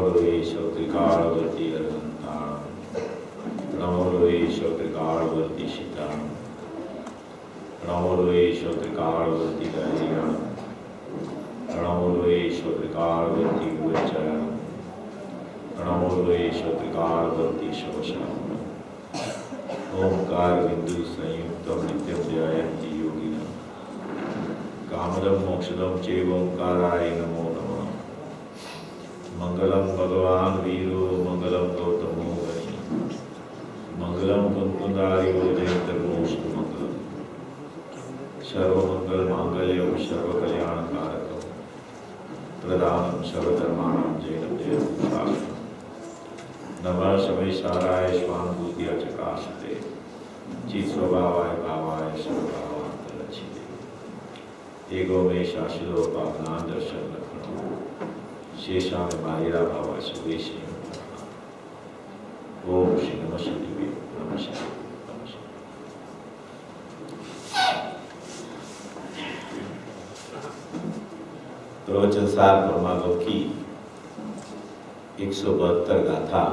लोहेश्वर त्रिकालवर्ती अनंताण, नमो लोहेश्वर त्रिकालवर्ती शीताण, नमो लोहेश्वर त्रिकालवर्ती दयाण, नमो लोहेश्वर त्रिकालवर्ती गुरुचरण, नमो लोहेश्वर त्रिकालवर्ती शवशाम। ओंकार बिंदु संयुक्तम नित्यम ध्यायन्ति योगिनः, कामदं मोक्षदं चैव ओंकाराय नमो नमः। मंगलम भगवान वीरो मंगलम गौतमो मुनि, मंगलम कुंकुंदारियो जयंतमोस्तु मंगलम। सर्वमंगल मांगल्यम सर्वकल्याणकारकम, प्रदानं सर्वधर्माणां जयं जयं शास्त्रम्। नमः शमैशाराय स्वानुभूतिया चकाशते, चित्स्वभावाय भावाय सर्वभावान्तरक्षिते। एको मे शाश्वतो पावनां दर्शन लक्षणो, शेषा में बाहिरा भावा सुवेशी। ओम श्री नमः शिवाय नमः शिवाय नमः शिवाय। प्रवचन सार परमागम की 172 गाथा,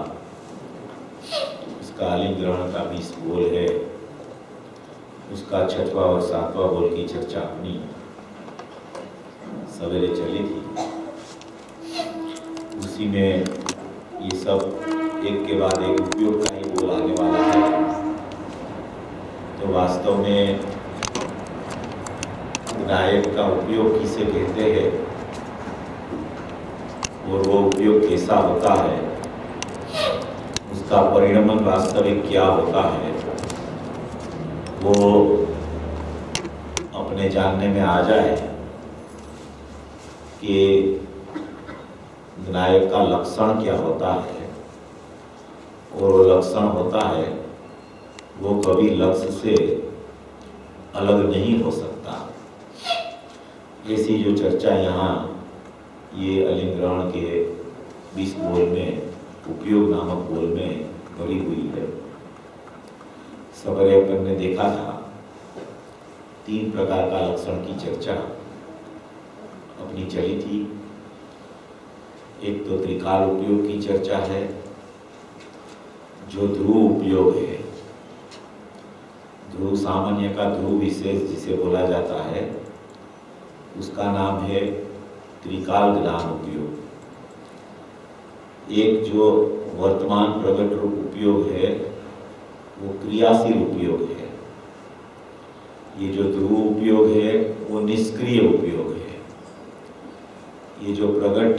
इसका आलिंग्रहण का 20 बोल है। उसका 6वां और 7वां बोल की चर्चा अपनी सवेरे चली थी। उसी में ये सब एक के बाद एक उपयोग का ही बोल आने वाला है। तो वास्तव में विनायक का उपयोग किसे कहते हैं और वो उपयोग कैसा होता है, उसका परिणमन वास्तविक क्या होता है, वो अपने जानने में आ जाए कि विनायक का लक्षण क्या होता है। और वो लक्षण होता है वो कभी लक्ष्य से अलग नहीं हो सकता। ऐसी जो चर्चा यहाँ ये आलिंग्रहण के 20 बोल में, उपयोग नामक बोल में भरी हुई है। सवेरे अपन ने देखा था 3 प्रकार का लक्षण की चर्चा अपनी चली थी। एक तो त्रिकाल उपयोग की चर्चा है, जो ध्रुव उपयोग है। ध्रुव सामान्य का ध्रुव विशेष जिसे बोला जाता है, उसका नाम है त्रिकाल ज्ञान उपयोग। एक जो वर्तमान प्रकट रूप उपयोग है वो क्रियाशील उपयोग है। ये जो ध्रुव उपयोग है वो निष्क्रिय उपयोग है। ये जो प्रकट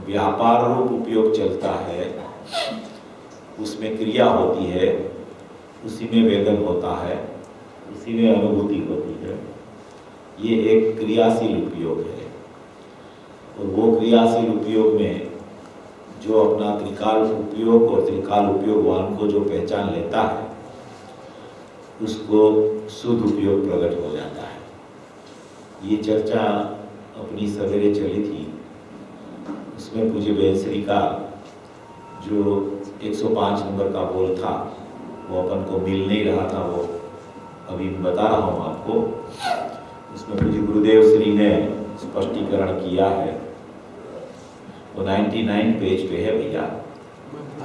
व्यापार रूप उपयोग चलता है उसमें क्रिया होती है, उसी में वेदन होता है, उसी में अनुभूति होती है। ये एक क्रियाशील उपयोग है। और वो क्रियाशील उपयोग में जो अपना त्रिकाल उपयोग और त्रिकाल उपयोगवान को जो पहचान लेता है उसको शुद्ध उपयोग प्रकट हो जाता है। ये चर्चा अपनी सवेरे चली थी। उसमें पूज्य बेंसरी का जो 105 नंबर का बोल था वो अपन को मिल नहीं रहा था, वो अभी बता रहा हूँ आपको। उसमें पूज्य गुरुदेव श्री ने स्पष्टीकरण किया है। वो 99 पेज पे है भैया,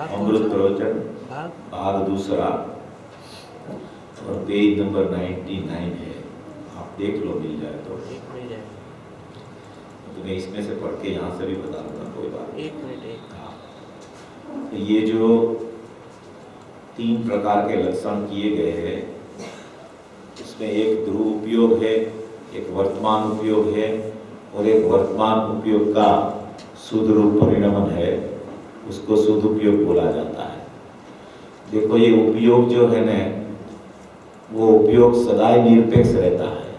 अमृत प्रवचन भाग 2 और पेज नंबर 99 है। आप देख लो, मिल जाए तो। तो मैं इसमें से पढ़ के यहाँ से भी बता दूंगा, कोई बात नहीं। 1 मिनट। हाँ, तो ये जो 3 प्रकार के लक्षण किए गए हैं, उसमें एक ध्रुव उपयोग है, एक वर्तमान उपयोग है और एक वर्तमान उपयोग का शुद्ध रूप परिणमन है, उसको शुद्ध उपयोग बोला जाता है। देखो ये उपयोग जो है ना, वो उपयोग सदाई निरपेक्ष रहता है।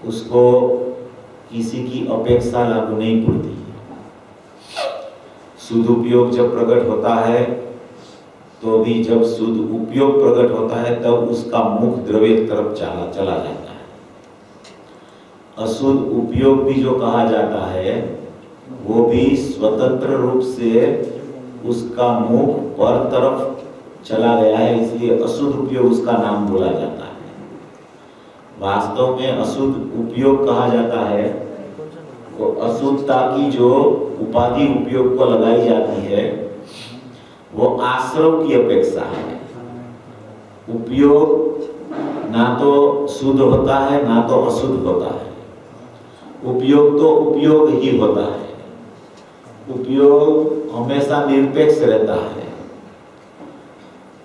उसको किसी की अपेक्षा लागू नहीं पड़ती। शुद्ध उपयोग जब प्रकट होता है तो भी जब शुद्ध उपयोग प्रकट होता है तब उसका मुख द्रव्य तरफ चला जाता है। अशुद्ध उपयोग भी जो कहा जाता है वो भी स्वतंत्र रूप से उसका मुख पर तरफ चला गया है, इसलिए अशुद्ध उपयोग उसका नाम बोला जाता है। वास्तव में अशुद्ध उपयोग कहा जाता है वो अशुद्धता की जो उपाधि उपयोग को लगाई जाती है वो आश्रव की अपेक्षा है। उपयोग ना तो शुद्ध होता है ना तो अशुद्ध होता है, उपयोग तो उपयोग ही होता है। उपयोग हमेशा निरपेक्ष रहता है।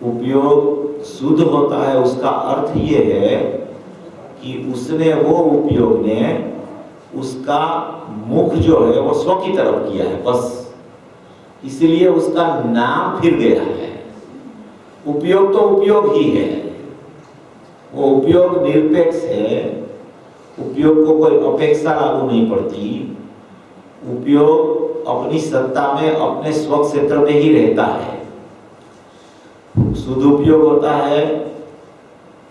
उपयोग शुद्ध होता है, उसका अर्थ ये है कि उसने वो उपयोग ने उसका मुख जो है वो स्व की तरफ किया है, बस इसलिए उसका नाम फिर गया है। उपयोग तो उपयोग ही है, वो उपयोग निरपेक्ष है, उपयोग को कोई अपेक्षा लागू नहीं पड़ती। उपयोग अपनी सत्ता में अपने स्व क्षेत्र में ही रहता है। शुद्ध उपयोग होता है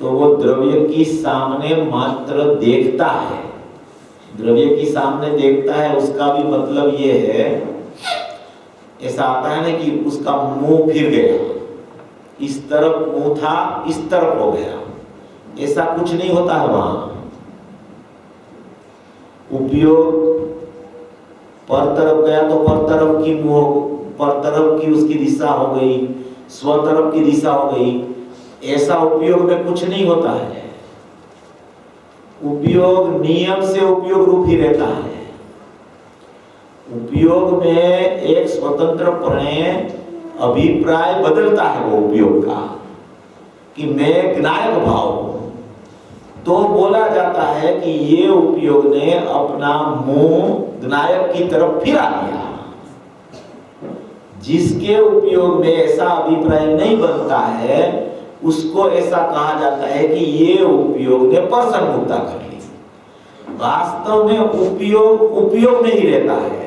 तो वो द्रव्य की सामने मात्र देखता है। द्रव्य की सामने देखता है, उसका भी मतलब ये है, ऐसा आता है ना कि उसका मुंह फिर गया, इस तरफ मुंह था इस तरफ हो गया, ऐसा कुछ नहीं होता है वहां। उपयोग पर तरफ गया तो पर तरफ की मुंह, पर तरफ की उसकी दिशा हो गई, स्व तरफ की दिशा हो गई, ऐसा उपयोग में कुछ नहीं होता है। उपयोग नियम से उपयोग रूप ही रहता है। उपयोग में एक स्वतंत्र प्रणय अभिप्राय बदलता है वो उपयोग का कि मैं ज्ञायक भाव हूं, तो बोला जाता है कि ये उपयोग ने अपना मुंह ज्ञायक की तरफ फिरा दिया। जिसके उपयोग में ऐसा अभिप्राय नहीं बनता है उसको ऐसा कहा जाता है कि ये उपयोग ने परसन्मुखता कर ली। वास्तव में उपयोग उपयोग नहीं रहता है।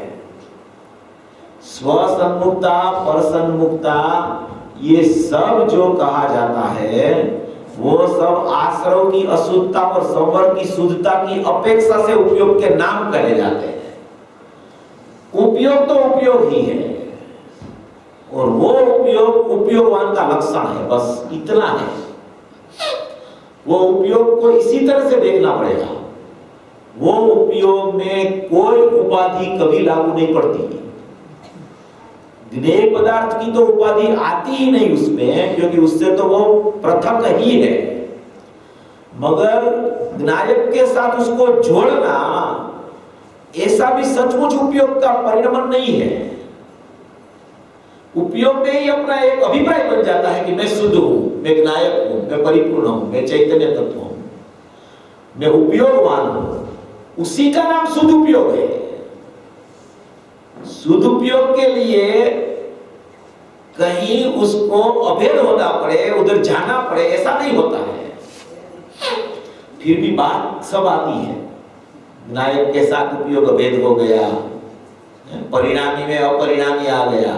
स्वसन्मुखता, परसन्मुखता, ये सब जो कहा जाता है वो सब आश्रव की अशुद्धता और संवर की शुद्धता की अपेक्षा से उपयोग के नाम कहे जाते हैं। उपयोग तो उपयोग ही है और वो उपयोग उपयोगवान का लक्षण है, बस इतना है। वो उपयोग को इसी तरह से देखना पड़ेगा। वो उपयोग में कोई उपाधि कभी लागू नहीं पड़ती। ज्ञेय पदार्थ की तो उपाधि आती ही नहीं उसमें, क्योंकि उससे तो वो पृथक ही है। मगर ज्ञायक के साथ उसको जोड़ना ऐसा भी सचमुच उपयोग का परिणाम नहीं है। उपयोग में ही अपना एक अभिप्राय बन जाता है कि मैं शुद्ध हूं, मैं ज्ञायक हूं, मैं परिपूर्ण हूं, मैं चैतन्य तत्व हूं, मैं उपयोगवान हूं। उसी का नाम शुद्ध उपयोग है। शुद्ध उपयोग के लिए कहीं उसको अभेद होना पड़े, उधर जाना पड़े, ऐसा नहीं होता है। फिर भी बात सब आती है। नायक के साथ उपयोग अभेद हो गया, परिणामी में अपरिणामी आ गया,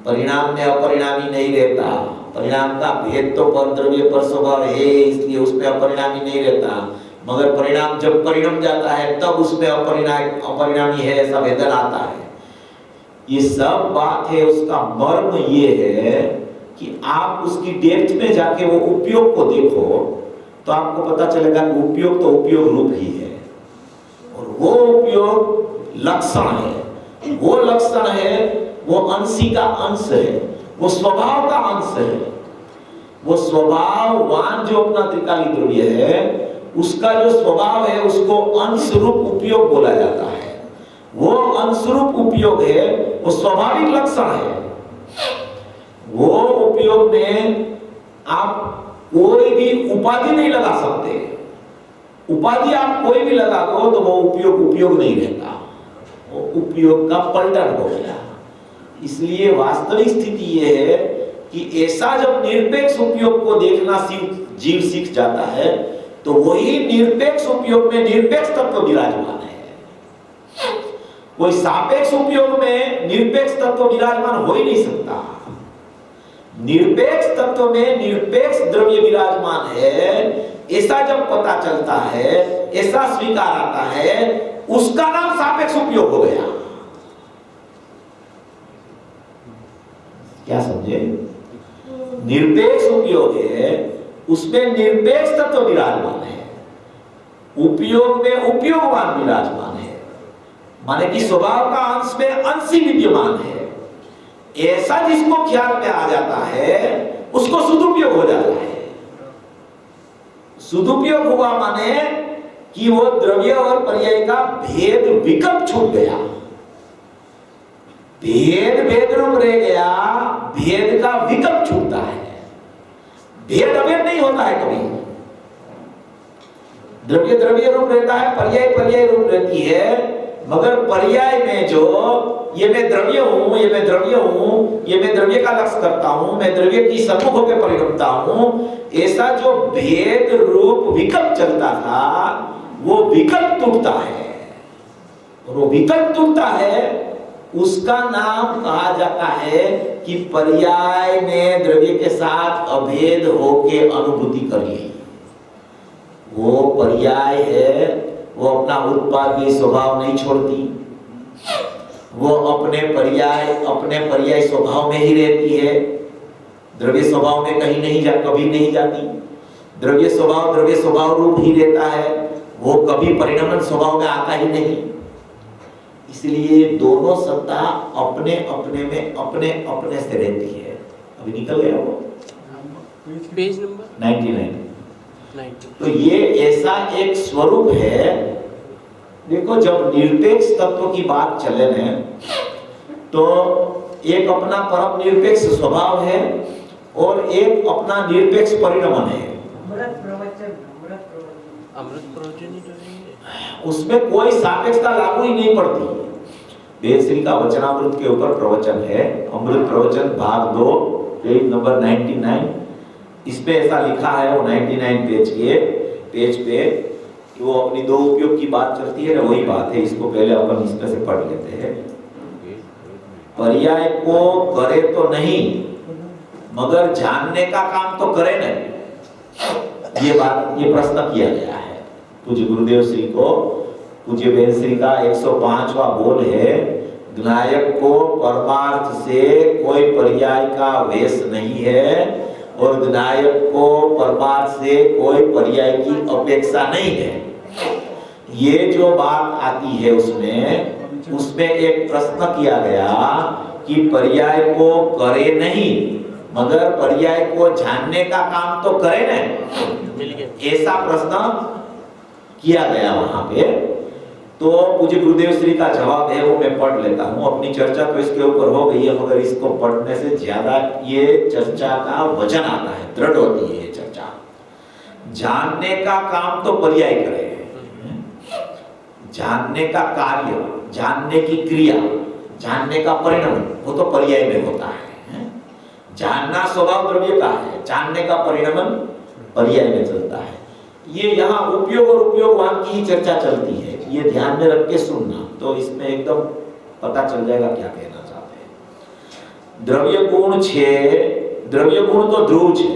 परिणाम में अपरिणामी नहीं रहता, परिणाम का भेद तो पर द्रव्य पर स्वभाव है इसलिए उसमें अपरिणामी नहीं रहता, मगर परिणाम जब परिणाम जाता है तब उसमें अपरिणामी है, ऐसा भेदन आता है। ये सब बात है। उसका मर्म ये है कि आप उसकी डेप्थ में जाके वो उपयोग को देखो तो आपको पता चलेगा कि उपयोग तो उपयोग रूप ही है और वो उपयोग लक्षण है। वो लक्षण है, वो अंशी का अंश है, वो स्वभाव का अंश है। वो स्वभाववान जो अपना त्रिकाली द्रव्य है उसका जो स्वभाव है उसको अंश रूप उपयोग बोला जाता है। वो अंश रूप उपयोग है, वो स्वाभाविक लक्षण है। वो उपयोग में आप कोई भी उपाधि नहीं लगा सकते। उपाधि आप कोई भी लगा दो तो वो उपयोग उपयोग नहीं रहता, वो उपयोग का पलटन हो गया। इसलिए वास्तविक स्थिति ये है कि ऐसा जब निरपेक्ष उपयोग को देखना जीव सीख जाता है तो वही निरपेक्ष उपयोग में निरपेक्ष तत्व विराजमान है। कोई सापेक्ष उपयोग में निरपेक्ष तत्व विराजमान हो ही नहीं सकता। निरपेक्ष तत्व में निरपेक्ष द्रव्य विराजमान है, ऐसा जब पता चलता है, ऐसा स्वीकार आता है, उसका नाम सापेक्ष उपयोग हो गया। क्या समझे? निरपेक्ष उपयोग है, उसमें निरपेक्ष तत्व विराजमान है, उपयोग में उपयोगवान विराजमान है। माने कि स्वभाव का अंश में अंश ही विद्यमान है, ऐसा जिसको ख्याल में आ जाता है उसको सदुपयोग हो जाता है। सदुपयोग हुआ माने कि वो द्रव्य और पर्याय का भेद विकल्प छूट गया, भेद भेद रूप रह गया, भेद का विकल्प छूटता है। भेद अभेद नहीं होता है कभी, द्रव्य द्रव्य रूप रहता है, पर्याय पर्याय रूप रहती है, मगर पर्याय में जो ये मैं द्रव्य हूं, ये मैं द्रव्य हूं, ये मैं द्रव्य का लक्ष्य करता हूं, मैं द्रव्य की सम्मुख होकर परिणमता हूं, ऐसा जो भेद रूप विकल्प चलता था वो विकल्प टूटता है, और वो विकल्प टूटता है उसका नाम कहा जाता है कि पर्याय ने द्रव्य के साथ अभेद होके अनुभूति कर ली। वो पर्याय है, वो अपना उत्पादी स्वभाव नहीं छोड़ती, वो अपने पर्याय स्वभाव में ही रहती है, द्रव्य स्वभाव में कहीं नहीं कभी नहीं जाती। द्रव्य स्वभाव रूप ही रहता है, वो कभी परिणमन स्वभाव में आता ही नहीं। इसलिए दोनों सत्ता अपने अपने में अपने अपने से रहती है। अभी निकल गया वो पेज नंबर 99। तो ये ऐसा एक स्वरूप है। देखो, जब निरपेक्ष तत्व की बात चले न, तो एक अपना परम निरपेक्ष स्वभाव है और एक अपना निरपेक्ष परिणमन है। अमृत प्रवचन ही तो नहीं है, उसमें कोई सापेक्षता लागू ही नहीं पड़ती। वेद श्री का वचनामृत के ऊपर प्रवचन है, अमृत प्रवचन भाग 2 पेज नंबर 99। इसमें ऐसा लिखा है, वो 99 पेज पे वो अपनी दो उपयोग की बात चलती है ना, वही बात है। इसको पहले अपन इसमें से पढ़ लेते हैं। पर्याय को करे तो नहीं, मगर जानने का काम तो करे नहीं। ये प्रश्न किया गया है पूज्य गुरुदेव श्री को। पूज्य वेद श्री का 105वां बोल है, ज्ञायक को परमार्थ से कोई पर्याय का वेश नहीं है और ज्ञायक को परमार्थ से कोई पर्याय की अपेक्षा नहीं है। ये जो बात आती है उसमें एक प्रश्न किया गया कि पर्याय को करे नहीं मगर पर्याय को जानने का काम तो करे नहीं, ऐसा प्रश्न किया गया वहां पे। तो पूज्य गुरुदेव श्री का जवाब है, वो मैं पढ़ लेता हूँ। अपनी चर्चा तो इसके ऊपर हो गई है, मगर इसको पढ़ने से ज्यादा ये चर्चा का वजन आता है, दृढ़ होती है ये चर्चा। जानने का काम तो पर्याय करे, जानने का कार्य, जानने की क्रिया, जानने का परिणाम वो तो पर्याय में होता है। जानना स्वभाव द्रव्य का है, जानने का परिणाम पर्याय में चलता है। ये यहाँ उपयोग और उपयोगवान की ही चर्चा चलती है, ये ध्यान में रख के सुनना, तो इसमें एकदम पता चल जाएगा क्या कहना चाहते हैं। द्रव्य गुण 6, द्रव्य गुण तो ध्रुव है,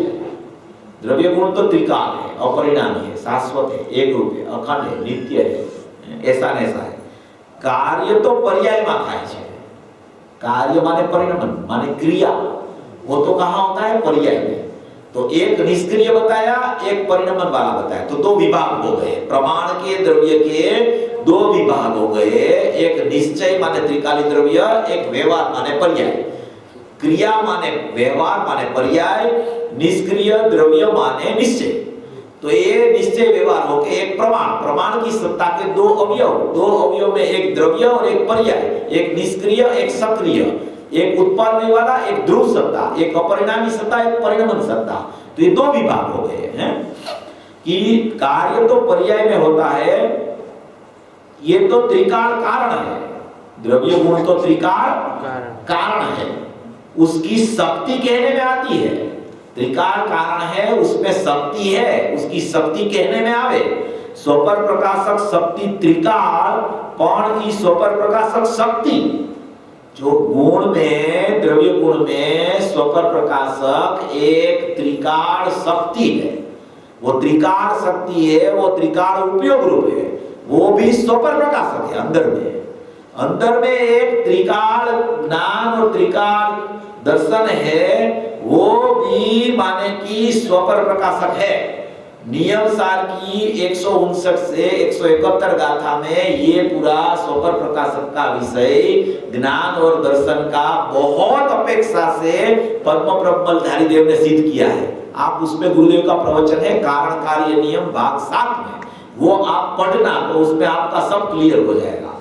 द्रव्य गुण तो त्रिकाल है, अपरिणामी है, शाश्वत है, एक रूप है, अखंड है, नित्य है, ऐसा न ऐसा है। कार्य तो पर्याय में થાય છે, कार्य माने परिणाम माने क्रिया, वो तो कहाँ होता है? पर्याय में। तो एक निष्क्रिय बताया, एक परिणामन वाला बताया, तो दो विभाग हो गए। प्रमाण के द्रव्य के दो विभाग हो गए, एक निश्चय माने त्रिकाली द्रव्य, एक व्यवहार माने पर्याय। क्रिया माने व्यवहार माने पर्याय, निष्क्रिय द्रव्य माने निश्चय। तो ये निश्चय व्यवहार हो के एक प्रमाण की सत्ता के दो अवयव में एक द्रव्य और एक पर्याय, एक निष्क्रिय एक सक्रिय, एक उत्पादन वाला एक ध्रुव सत्ता, एक अपरिणामी सत्ता, एक परिणामन सत्ता। तो ये दो विभाग हो गए हैं कि कार्य तो पर्याय में होता है, ये तो त्रिकाल कारण है। द्रव्य गुण तो त्रिकाल कारण है, उसकी शक्ति कहने में आती है। त्रिकाल कारण है, उसमें शक्ति है, उसकी शक्ति कहने में आवे। स्वपर प्रकाशक शक्ति त्रिकाल, पण की स्वपर प्रकाशक शक्ति जो गुण में, द्रव्य गुण में स्वपर प्रकाशक एक त्रिकाल शक्ति है। वो त्रिकाल शक्ति है, वो त्रिकाल उपयोग रूप है, वो भी स्वपर प्रकाशक है। अंदर में एक त्रिकाल ज्ञान और त्रिकाल दर्शन है, वो भी माने कि स्वपर प्रकाशक है। नियम सार की 159 से 171 गाथा में ये पूरा स्वपर प्रकाशक का विषय ज्ञान और दर्शन का बहुत अपेक्षा से पद्म प्रबलधारी देव ने सिद्ध किया है। आप उसमें गुरुदेव का प्रवचन है कारण कार्य नियम भाग 7 में, वो आप पढ़ना तो उसमें आपका सब क्लियर हो जाएगा।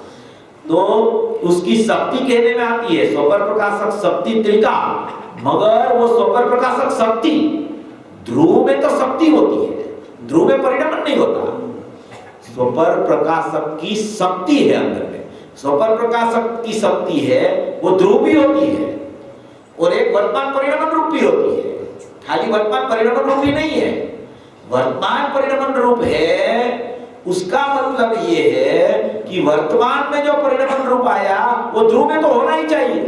तो उसकी शक्ति कहने में आती है स्वपर प्रकाशक शक्ति त्रिकाल, मगर वो स्वपर प्रकाशक शक्ति ध्रुव में तो शक्ति होती है, ध्रुव में परिणाम नहीं होता। स्वपर प्रकाशक की शक्ति है अंदर में, स्वपर प्रकाशक की शक्ति है वो ध्रुव भी होती है और एक वर्तमान परिणाम रूप भी होती है। खाली वर्तमान परिणाम रूप ही नहीं है, वर्तमान परिणाम रूप है। उसका मतलब ये है कि वर्तमान में जो परिणाम रूप आया वो ध्रुव में तो होना ही चाहिए,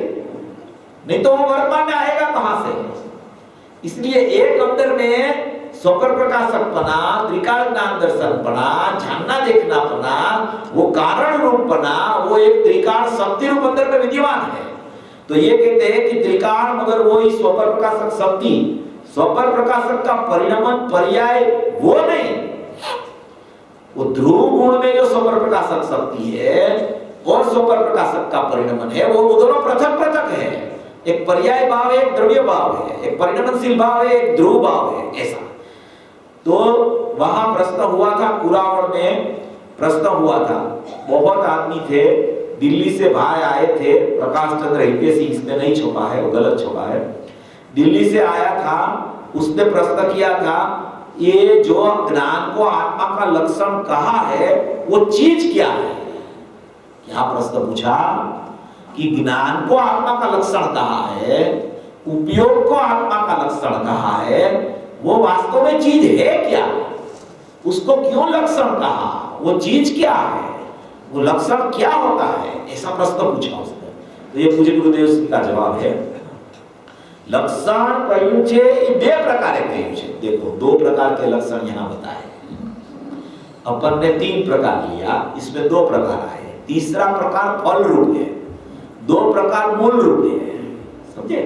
नहीं तो वो वर्तमान में आएगा कहां से। इसलिए एक अंदर में स्वपर प्रकाशक पना, त्रिकाल ज्ञान दर्शन पना, जानना देखना पना, वो कारण रूप पना, वो एक त्रिकाल शक्ति रूप अंदर में विद्यमान है। तो ये कहते हैं कि त्रिकाल मगर वो ही स्वपर प्रकाशक शक्ति, स्वपर प्रकाशक का परिणाम पर्याय वो नहीं, वो ध्रुव गुण में जो स्वपर प्रकाशक शक्ति है और स्वपर प्रकाशक का परिणाम है वो दोनों पृथक पृथक है। एक पर्याय भाव है, एक द्रव्य भाव है, एक परिणामशील भाव है, एक ध्रुव भाव है, ऐसा। तो वहां प्रश्न हुआ था, कुरावड़ में प्रश्न हुआ था, बहुत आदमी थे, दिल्ली से भाई आए थे, प्रकाश चंद्र हितेशी, इसमें नहीं छुपा है, वो गलत छुपा है, दिल्ली से आया था, उसने प्रश्न किया था ये जो ज्ञान को आत्मा का लक्षण कहा है वो चीज क्या है। क्या प्रश्न पूछा कि ज्ञान को आत्मा का लक्षण कहा है, उपयोग को आत्मा का लक्षण कहा है, वो वास्तव में चीज है क्या, उसको क्यों लक्षण कहा, वो चीज क्या है, वो लक्षण क्या होता है, ऐसा प्रश्न पूछा उसने। तो ये पूज्य गुरुदेव का जवाब है लक्षण કહ્યું છે એ બે પ્રકારે કહ્યું છે। देखो दो प्रकार के लक्षण यहाँ बताए, अपन ने 3 प्रकार लिया, इसमें 2 प्रकार आए, तीसरा प्रकार फल रूप है, 2 प्रकार मूल रूप है, समझे।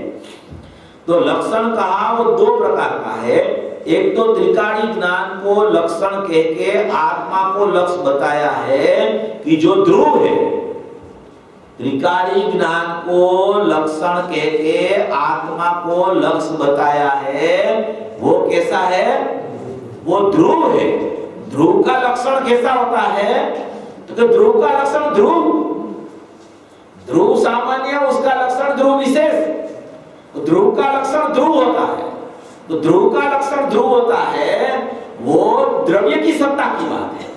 तो लक्षण कहा वो 2 प्रकार का है, एक तो त्रिकाली ज्ञान को लक्षण कह के आत्मा को लक्ष्य बताया है कि जो ध्रुव है, त्रिकाली ज्ञान को लक्षण कह के आत्मा को लक्ष्य बताया है, वो कैसा है, वो ध्रुव है। ध्रुव का लक्षण कैसा होता है, तो ध्रुव का लक्षण ध्रुव, ध्रुव सामान्य, उसका लक्षण ध्रुव विशेष, तो ध्रुव का लक्षण ध्रुव होता है। तो ध्रुव का लक्षण ध्रुव होता है, वो द्रव्य की सत्ता की बात है,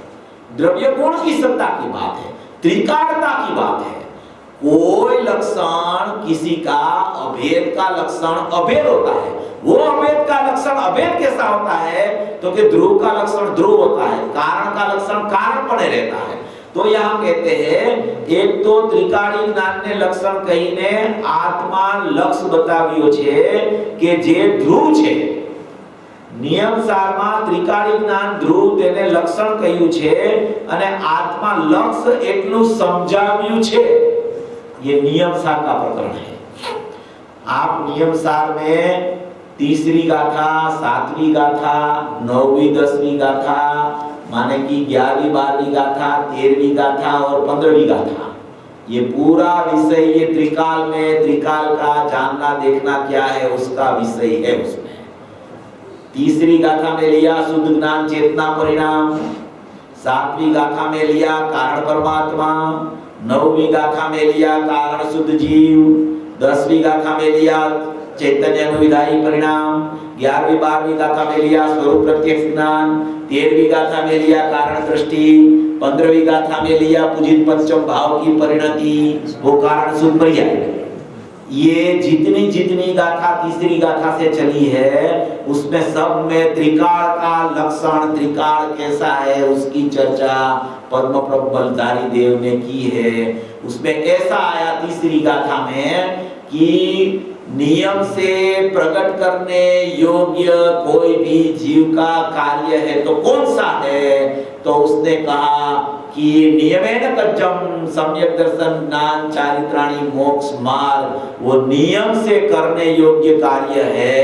द्रव्य गुण की सत्ता की बात है, त्रिकालता की बात है। कोई लक्षण किसी का अभेद का लक्षण अभेद होता है, वो अभेद का लक्षण अभेद कैसा होता है, तो कि ध्रुव का लक्षण ध्रुव होता है, कारण का लक्षण कारण पड़े रहता है। तो यहाँ कहते हैं एक तो त्रिकाली ज्ञान ने लक्षण कहीने आत्मा लक्ष्य बताव्યો છે કે જે ધ્રુવ છે, નિયમ સારમાં ત્રિકાળી જ્ઞાન ધ્રુવ તેને લક્ષણ કહ્યું છે અને આત્મા લક્ષ્ય એટલું સમજાવ્યું છે। ये नियम सार का प्रकरण है। आप नियम सार में 3री गाथा, 7वीं गाथा, 9वीं 10वीं गाथा, माने कि 11वीं 12वीं गाथा, 13वीं गाथा और 15वीं गाथा, ये पूरा विषय ये त्रिकाल में, त्रिकाल का जानना देखना क्या है उसका विषय है। उसमें 3री गाथा में लिया शुद्ध ज्ञान चेतना परिणाम, 7वीं गाथा में लिया कारण परमात्मा, 9वीं गाथा में लिया कारण शुद्ध जीव, 10वीं गाथा में लिया चैतन्य अनुविधायी परिणाम, 11वीं 12वीं गाथा में लिया स्वरूप प्रत्यक्ष ज्ञान, 13वीं गाथा में लिया कारण दृष्टि, 15वीं गाथा में लिया पूजित पंचम भाव की परिणति, वो कारण शुद्ध पर्याय। ये जितनी जितनी गाथा 3री गाथा से चली है उसमें सब में त्रिकाल का लक्षण, त्रिकाल कैसा है उसकी चर्चा पद्म प्रबलधारी देव ने की है। उसमें ऐसा आया 3री गाथा में कि नियम से प्रकट करने योग्य कोई भी जीव का कार्य है तो कौन सा है, तो उसने कहा कि नियमेन तज्जम सम्यक दर्शन ज्ञान चारित्राणी मोक्ष मार्ग, वो नियम से करने योग्य कार्य है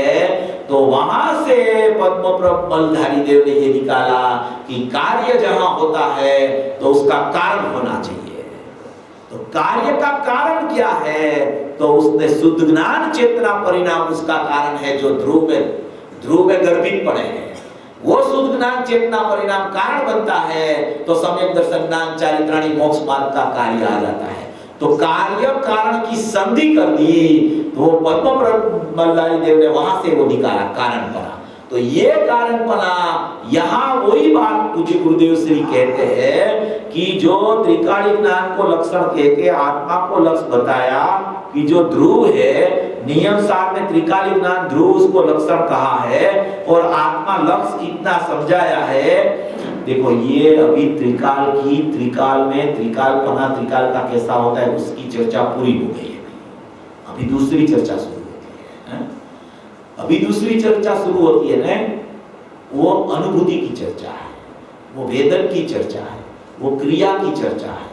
तो वहां से पद्मप्रबलधारी देव ने ये निकाला कि कार्य जहां होता है तो उसका कारण होना चाहिए। तो कार्य का कारण क्या है? तो उसने शुद्ध ज्ञान चेतना परिणाम उसका कारण है, जो ध्रुव में गर्भित पड़े हैं। वो शुद्ध ज्ञान चेतना परिणाम कारण बनता है, तो सम्यक दर्शन ज्ञान चारित्राणी मोक्ष मार्ग का कार्य आ जाता है। तो कार्य कारण की संधि कर दी, तो वो पद्मप्रबलधारी देव ने वहां से वो निकाला कारणपना। तो ये कारणपना, यहाँ वही बात पूज्य गुरुदेव श्री कहते हैं कि जो त्रिकाली ज्ञान को लक्षण कह के आत्मा को लक्ष्य बताया कि जो ध्रुव है, नियम सार में त्रिकाली ज्ञान ध्रुव उसको लक्षण कहा है और आत्मा लक्ष्य इतना समझाया है। देखो ये अभी त्रिकाल में त्रिकाल का कैसा होता है उसकी चर्चा पूरी हो गई है। अभी दूसरी चर्चा शुरू होती है। अभी दूसरी चर्चा शुरू होती है ना, वो अनुभूति की चर्चा है, वो वेदन की चर्चा है, वो क्रिया की चर्चा है।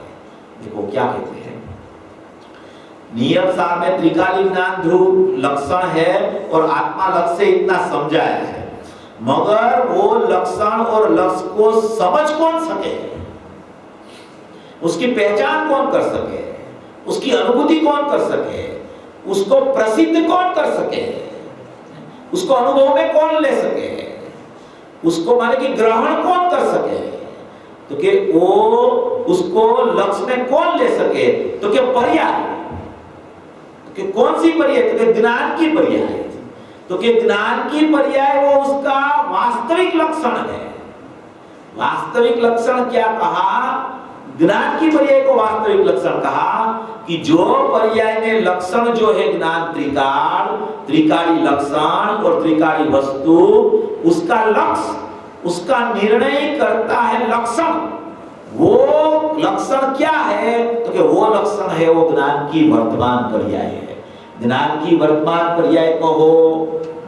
देखो क्या कहते हैं, नियम सार में त्रिकाली ज्ञान ध्रुव लक्षण है और आत्मा लक्ष्य से इतना समझाया है, मगर वो लक्षण और लक्ष्य को समझ कौन सके, उसकी पहचान कौन कर सके, उसकी अनुभूति कौन कर सके, उसको प्रसिद्ध कौन कर सके, उसको अनुभव में कौन ले सके, उसको माने कि ग्रहण कौन कर सके, तो कि वो उसको लक्ष्य में कौन ले सके, तो कि पर्याय, तो कि कौन सी पर्याय, तो कि ज्ञान की पर्याय, तो कि ज्ञान की पर्याय वो उसका वास्तविक लक्षण है। वास्तविक लक्षण क्या कहा? ज्ञान की पर्याय को वास्तविक लक्षण कहा कि जो पर्याय में लक्षण जो है ज्ञान त्रिकाली लक्षण और त्रिकाली वस्तु, उसका लक्ष्य, उसका निर्णय करता है लक्षण। वो लक्षण क्या है? तो कि वो लक्षण है वो ज्ञान की वर्तमान पर्याय है। ज्ञान की वर्तमान पर्याय कहो,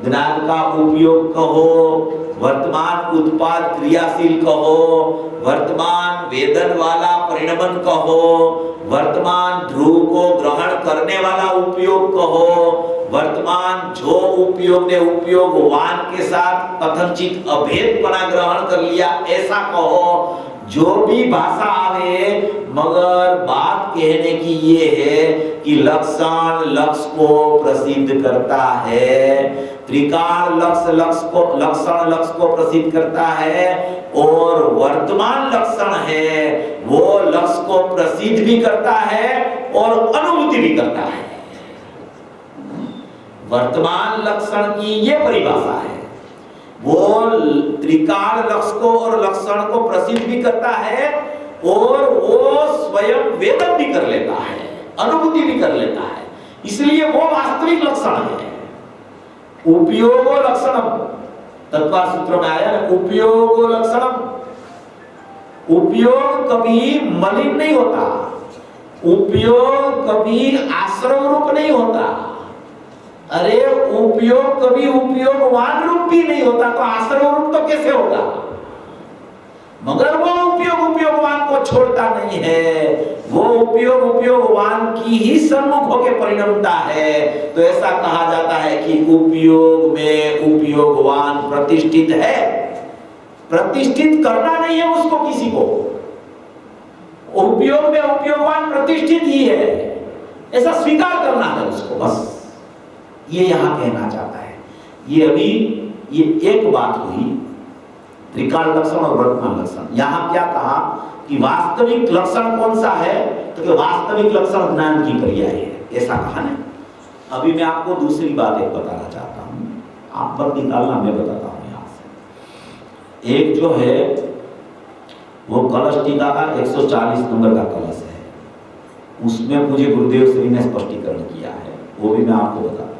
ज्ञान का उपयोग कहो, वर्तमान उत्पाद क्रियाशील कहो, वर्तमान वेदन वाला परिणमन कहो, वर्तमान ध्रुव को ग्रहण करने वाला उपयोग कहो, वर्तमान जो उपयोग ने उपयोगवान के साथ कथनचित अभेदपना ग्रहण कर लिया ऐसा कहो, जो भी भाषा आवे, मगर बात कहने की ये है कि लक्षण लक्ष्य को प्रसिद्ध करता है, त्रिकाल लक्षण लक्ष्य को प्रसिद्ध करता है, और वर्तमान लक्षण है वो लक्ष्य को प्रसिद्ध भी करता है और अनुभूति भी करता है। वर्तमान लक्षण की ये परिभाषा है, वो त्रिकाल लक्ष्य को और लक्षण को प्रसिद्ध भी करता है और वो स्वयं वेदन भी कर लेता है, अनुभूति भी कर लेता है, इसलिए वो वास्तविक लक्षण है। उपयोगो लक्षणम, तत्वार सूत्र में आया ना, उपयोगो लक्षणम। उपयोग कभी मलिन नहीं होता, उपयोग कभी आश्रम रूप नहीं होता, अरे उपयोग कभी उपयोगवान रूप भी नहीं होता, तो आश्रम रूप तो कैसे होगा? मगर वो उपयोगवान को छोड़ता नहीं है, वो उपयोगवान की ही सम्मुख होकर परिणमता है। तो ऐसा कहा जाता है कि उपयोग में उपयोगवान प्रतिष्ठित है। प्रतिष्ठित करना नहीं है उसको किसी को, उपयोग में उपयोगवान प्रतिष्ठित ही है, ऐसा स्वीकार करना है उसको, बस ये यहां कहना चाहता है। ये अभी ये एक बात हुई त्रिकाल लक्षण और वर्तमान लक्षण। यहां क्या कहा कि वास्तविक लक्षण कौन सा है, तो कि वास्तविक लक्षण ज्ञान की पर्याय है, ऐसा कहा ना। अभी मैं आपको दूसरी बात एक बताना चाहता हूं, आप मत निकालना, मैं बताता हूं यहां से। एक जो है वो कलश टीका का 140 नंबर का कलश है, उसमें मुझे गुरुदेव श्री ने स्पष्टीकरण किया है, वो भी मैं आपको बताता हूं।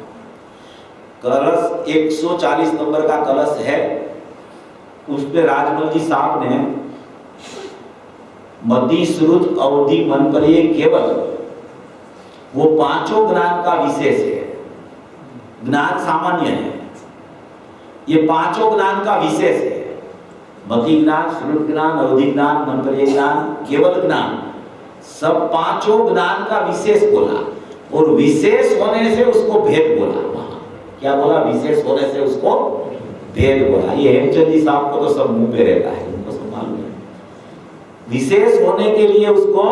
कलश 140 नंबर का कलश है, उसपे राजमल जी साहब ने मति श्रुत अवधि मन पर ये केवल वो पांचों ज्ञान का विशेष है, ज्ञान सामान्य है, ये पांचों ज्ञान का विशेष है। मति ज्ञान, श्रुत ज्ञान, अवधि ज्ञान, मन पर ज्ञान, केवल ज्ञान, सब पांचों ज्ञान का विशेष बोला और विशेष होने से उसको भेद बोला। क्या बोला? विशेष होने से उसको भेद बोला। ये हेमचंद जी साहब को तो सब मुंह पे रहता है, उनको सब मालूम है। विशेष होने के लिए उसको,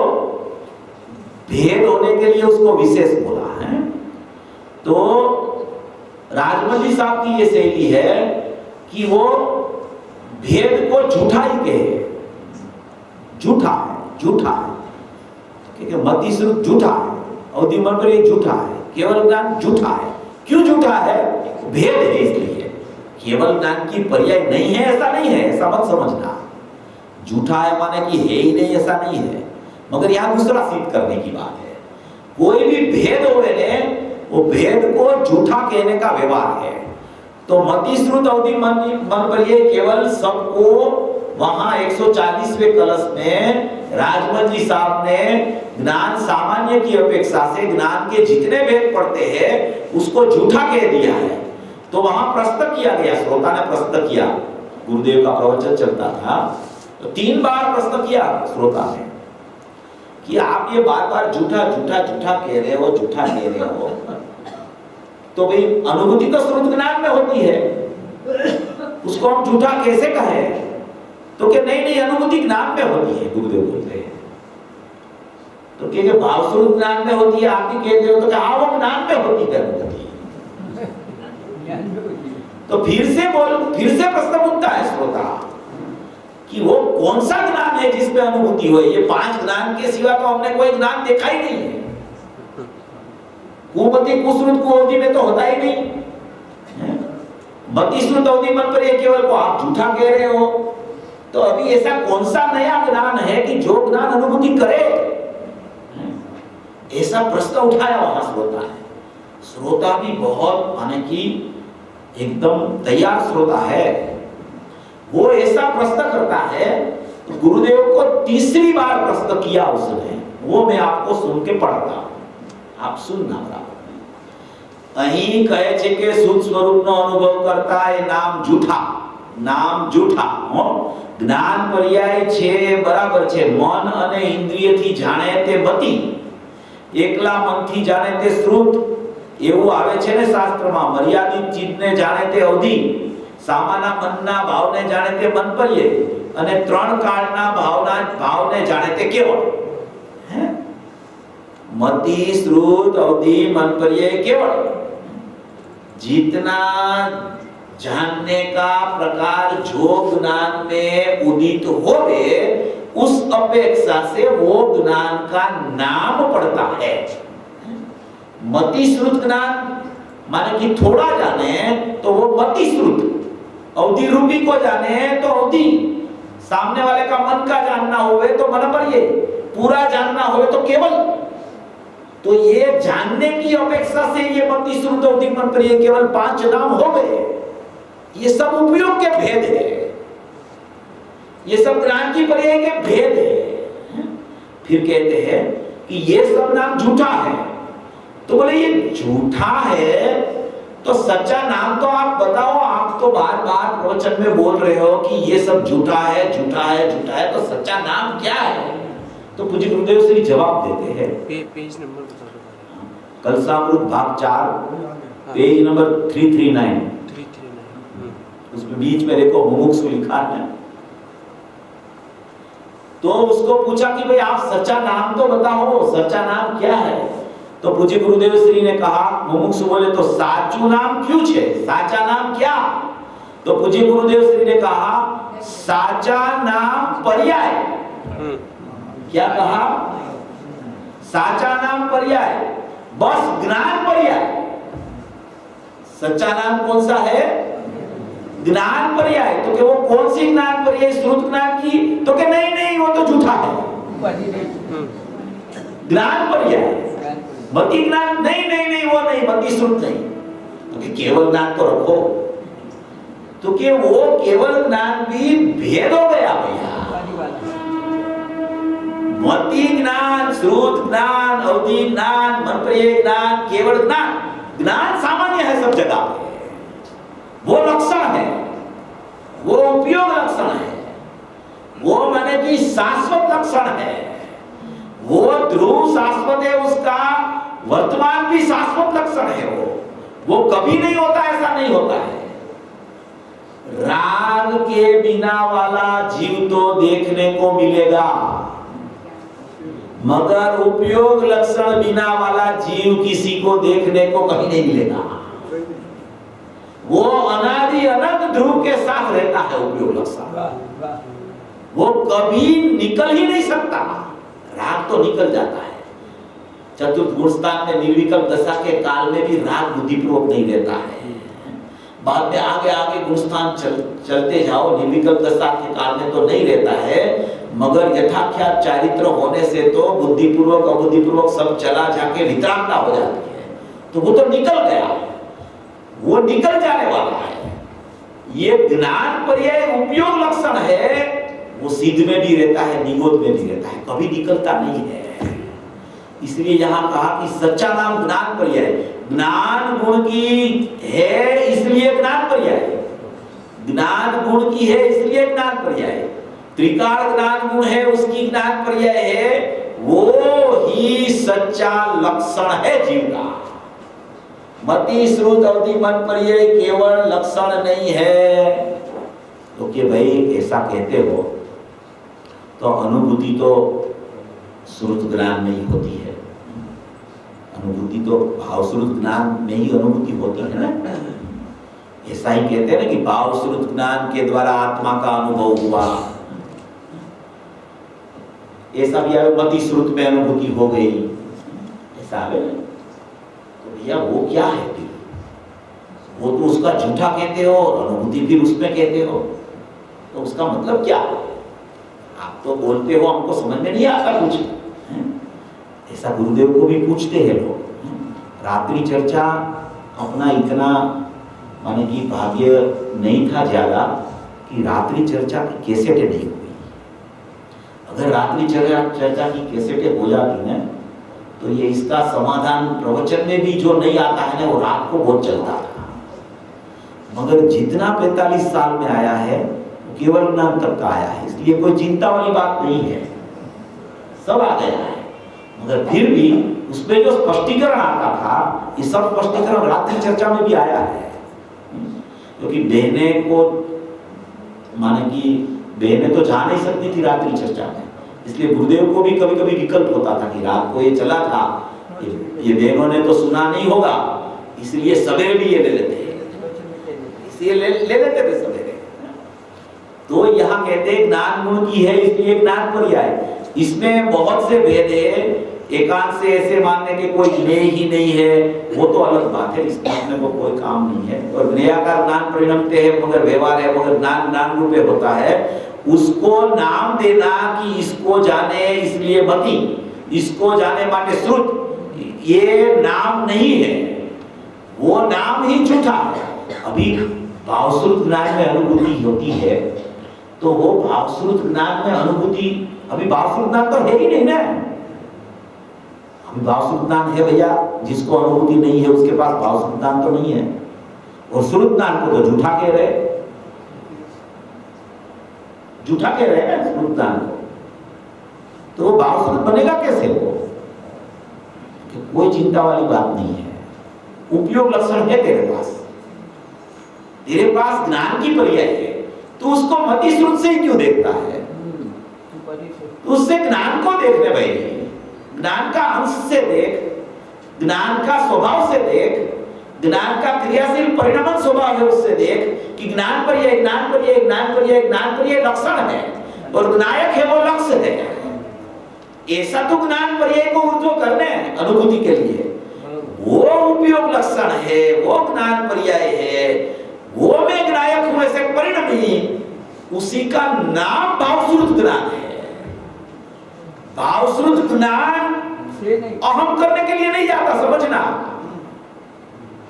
भेद होने के लिए उसको विशेष बोला है। तो राजमल जी साहब की ये शैली है कि वो भेद को झूठा ही कहे, झूठा है, झूठा है, क्योंकि मति श्रुत झूठा है, अवधि मंत्र ये झूठा है, केवल ज्ञान झूठा है। क्यों झूठा है? भेद है इसलिए। केवल ज्ञान की पर्याय नहीं है ऐसा नहीं है, ऐसा मत समझना। झूठा है माने कि है ही नहीं ऐसा नहीं है, मगर यहाँ दूसरा सिद्ध करने की बात है। कोई भी भेद होवे ने, वो भेद को झूठा कहने का व्यवहार है। तो मति श्रुत अवधि मन पर ये केवल सबको वहां 140वें कलश में राजमल जी साहब ने ज्ञान सामान्य की अपेक्षा से ज्ञान के जितने भेद पढ़ते हैं उसको झूठा कह दिया है। तो वहां प्रश्न किया गया, श्रोता ने प्रश्न किया, गुरुदेव का प्रवचन चलता था, तो 3 बार प्रश्न किया श्रोता ने कि आप ये बार बार झूठा झूठा झूठा कह रहे हो, झूठा कह रहे हो। तो भाई अनुभूति तो श्रुत ज्ञान में होती है, उसको हम झूठा कैसे कहें? तो क्या नहीं नहीं अनुभूति ज्ञान में होती है, गुरुदेव बोलते हैं। तो क्या भाव स्वरूप ज्ञान में होती है, आप भी कहते हो, तो क्या वो ज्ञान में होती है अनुभूति? तो फिर से प्रश्न उठता है श्रोता कि वो कौन सा ज्ञान है जिसमें अनुभूति हो? ये 5 ज्ञान के सिवा तो हमने कोई ज्ञान देखा ही नहीं है। कुमति कुश्रुत कुअवधि में तो होता ही नहीं। मति श्रुत अवधि मन पर ये केवल को आप झूठा कह रहे हो। तो अभी ऐसा कौन सा नया ज्ञान है कि जो ज्ञान अनुभूति करे? ऐसा प्रश्न उठाया वहां श्रोता ने। श्रोता भी बहुत माने कि एकदम तैयार श्रोता है। वो ऐसा प्रश्न करता है, तो गुरुदेव को 3री बार प्रश्न किया उसने, वो मैं आपको सुन के पढ़ता हूं, आप सुनना बराबर। અહીં કહે છે કે શુદ્ધ સ્વરૂપનો અનુભવ કરતા એ નામ જૂઠા હો જ્ઞાન પર્યાય છે બરાબર છે મન અને ઇન્દ્રિયથી જાણે તે મતિ એકલા મનથી જાણે તે શ્રુત એવું આવે છે ને શાસ્ત્રમાં મર્યાદિત ચિત્તને જાણે તે અવધિ સામાના મનના ભાવને જાણે તે મન પર્યાય અને 3 કાળના ભાવને જાણે તે કેવળ હે मति श्रुत अवधि मन पर ये केवल जितना जानने का प्रकार जो ज्ञान में उदित होवे उस अपेक्षा से वो ज्ञान का नाम पड़ता है। मति श्रुत ज्ञान माने कि थोड़ा जाने तो वो मति श्रुत, अवधि रूपी को जाने तो अवधि, सामने वाले का मन का जानना होवे तो मन पर ये, पूरा जानना होवे तो केवल। तो ये जानने की अपेक्षा से ये मति श्रुत अवधि मन पर ये केवल 5 नाम हो गए। ये सब उपयोग के भेद है, ये सब ज्ञान की पर्याय के भेद है। फिर कहते हैं कि ये सब नाम झूठा है। तो बोले ये झूठा है तो सच्चा नाम तो आप बताओ। आप तो बार बार प्रवचन में बोल रहे हो कि ये सब झूठा है, झूठा है, झूठा है, तो सच्चा नाम क्या है? तो पूज्य गुरुदेव श्री जवाब देते हैं। पेज नंबर बता दो। कलसामृत भाग 4 पेज नंबर 339। उसमें बीच में देखो मुमुक्षु लिखा है। तो उसको पूछा कि भाई आप सच्चा नाम तो बताओ, सच्चा नाम क्या है? तो पूज्य गुरुदेव श्री ने कहा, मुमुक्षु बोले तो साचू नाम क्यों छे, साचा नाम क्या? तो पूज्य गुरुदेव श्री ने कहा साचा नाम पर्याय। क्या कहा? साचा नाम पर्याय, बस ज्ञान पर्याय। सच्चा नाम कौन सा है? ज्ञान पर्याय। तो क्या वो कौन सी ज्ञान पर्याय? श्रुत ज्ञान की? तो क्या नहीं नहीं वो तो झूठा है। ज्ञान पर्याय, मति ज्ञान नहीं नहीं नहीं वो नहीं, मति श्रुत नहीं। तो क्या केवल ज्ञान तो रखो। तो क्या वो केवल ज्ञान भी भेद हो गया भैया। मति ज्ञान, श्रुत ज्ञान, अवधि ज्ञान, मन पर्याय ज्ञान, केवल ज्ञान, ज्ञान सामान्य है सब जगह पे। वो लक्षण है, वो उपयोग लक्षण है, वो माने कि शाश्वत लक्षण है। वो ध्रुव शाश्वत है, उसका वर्तमान भी शाश्वत लक्षण है। वो वो कभी नहीं होता, ऐसा नहीं होता है। राग के बिना वाला जीव तो देखने को मिलेगा, मगर उपयोग लक्षण बिना वाला जीव किसी को देखने को कहीं नहीं मिलेगा। वो अनादि अनंत ध्रुव के साथ रहता है उपयोग लक्षण, वो कभी निकल ही नहीं सकता। राग तो निकल जाता है, चतुर्थ गुण स्थान में निर्विकल्प दशा के काल में भी राग बुद्धिपूर्वक नहीं रहता है। बाद में आगे आगे गुण स्थान चलते जाओ, निर्विकल्प दशा के काल में तो नहीं रहता है, मगर यथाख्यात चारित्र होने से तो बुद्धिपूर्वक अबुद्धिपूर्वक सब चला जाके वितरागता हो जाती है। तो वो तो निकल गया, वो निकल जाने वाला है। ये ज्ञान पर्याय उपयोग लक्षण है, वो सिद्ध में भी रहता है, निगोद में भी रहता है, कभी निकलता नहीं है। इसलिए यहां कहा कि सच्चा नाम ज्ञान पर्याय, ज्ञान गुण की है इसलिए ज्ञान पर्याय, ज्ञान गुण की है इसलिए ज्ञान पर्याय, त्रिकाल ज्ञान गुण है उसकी ज्ञान पर्याय है, वो ही सच्चा लक्षण है जीव का। मति श्रुत अवधि मन पर्याय केवल लक्षण नहीं है। तो कि भाई ऐसा कहते हो तो अनुभूति तो श्रुत ज्ञान में ही होती है, अनुभूति तो भाव श्रुत ज्ञान में ही अनुभूति होती है ना। ऐसा ही कहते हैं ना कि भाव श्रुत ज्ञान के द्वारा आत्मा का अनुभव हुआ, ऐसा भी आवे मति श्रुत में अनुभूति हो गई, ऐसा आवे। तो भैया वो क्या है फिर? वो तो उसका झूठा कहते हो और अनुभूति फिर उसमें कहते हो, तो उसका मतलब क्या? आप तो बोलते हो हमको समझ में नहीं आता कुछ, ऐसा गुरुदेव को भी पूछते हैं लोग। रात्रि चर्चा अपना इतना माने कि भाग्य नहीं था ज्यादा कि रात्रि चर्चा की कैसेटें नहीं हुई। अगर रात्रि चर्चा की कैसेटें हो जाती ना तो ये इसका समाधान प्रवचन में भी जो नहीं आता है ना वो रात को बहुत चलता था। मगर जितना 45 साल में आया है केवल ज्ञान तक का आया है, इसलिए कोई चिंता वाली बात नहीं है, सब आ गया है। मगर फिर भी उसमें जो स्पष्टीकरण आता था, ये सब स्पष्टीकरण रात्रि चर्चा में भी आया है। क्योंकि बहनें को माने कि बहनें तो जा नहीं सकती थी रात्रि चर्चा में, इसलिए गुरुदेव को भी कभी कभी विकल्प होता था कि रात को ये चला था, ये बहनों ने तो सुना नहीं होगा, इसलिए सवेरे भी ये ले लेते, इसलिए ले लेते थे सवेरे। तो यहाँ कहते हैं ज्ञान गुण की है इसलिए ज्ञान पर्याय। इसमें बहुत से भेद है, एकांत से ऐसे मानने के कोई ज्ञेय ही नहीं है, वो तो अलग बात है, इसमें अपने को कोई काम नहीं है। और ज्ञेयाकार ज्ञान परिणमते है मगर व्यवहार है, मगर ज्ञान ज्ञान रूपे होता है। उसको नाम देना कि इसको जाने इसलिए मति, इसको जाने माटे श्रुत, ये नाम नहीं है, वो नाम ही झूठा है। अभी भावश्रुत ज्ञान में अनुभूति होती है तो वो भावश्रुत ज्ञान में अनुभूति, अभी भावश्रुत ज्ञान तो है ही नहीं ना। अभी भावश्रुत ज्ञान है भैया, जिसको अनुभूति नहीं है उसके पास भावश्रुत ज्ञान तो नहीं है। और श्रुत ज्ञान को तो झूठा कह रहे, झूठा कह रहे हैं श्रुत ज्ञान को, तो वो भावश्रुत बनेगा कैसे? वो कोई चिंता वाली बात नहीं है। उपयोग लक्षण है तेरे पास ज्ञान की पर्याय है, तो उसको मति श्रुत से ही क्यों देखता है? तो उससे ज्ञान को देखने भाई, ज्ञान का अंश से देख, ज्ञान का स्वभाव से देख, ज्ञान का क्रियाशील परिणाम स्वभाव है उससे देख कि ज्ञान पर्याय ज्ञान पर्याय ज्ञान पर्याय ज्ञान पर्याय लक्षण है और ज्ञायक है वो लक्ष्य है। ऐसा तो ज्ञान पर्याय को ऊर्ध्व करने अनुभूति के लिए, वो उपयोग लक्षण है, वो ज्ञान पर्याय है, वो में ज्ञायक हुए से परिणमी, उसी का नाम भावश्रुत ज्ञान है। भावश्रुत ज्ञान अहम करने के लिए नहीं जाता, समझना,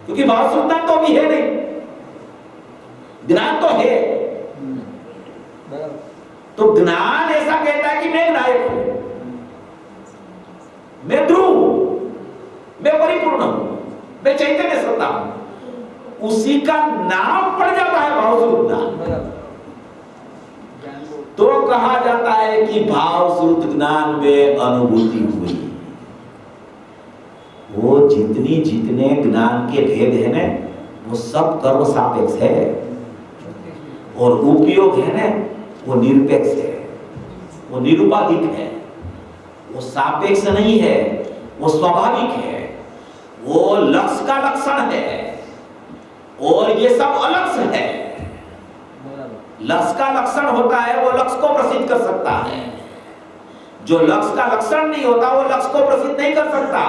क्योंकि भावश्रुत ज्ञान तो अभी है नहीं, ज्ञान तो है। तो ज्ञान ऐसा कहता है कि मैं ज्ञायक हूं, मैं ध्रुव हूं, मैं परिपूर्ण हूं, मैं चैतन्य सत्ता हूं, उसी का नाम पड़ जाता है भावश्रुत ज्ञान। तो कहा जाता है कि भावश्रुत ज्ञान में अनुभूति हुई। वो जितनी जितने ज्ञान के भेद है ना, वो सब कर्म सापेक्ष है, और उपयोग है ना, वो निरपेक्ष है, वो निरुपाधिक है, वो सापेक्ष नहीं है, वो स्वाभाविक है, वो लक्ष्य का लक्षण है, और ये सब अलक्ष्य है। लक्ष्य का लक्षण होता है वो लक्ष्य को प्रसिद्ध कर सकता है, जो लक्ष्य का लक्षण नहीं होता वो लक्ष्य को प्रसिद्ध नहीं कर सकता।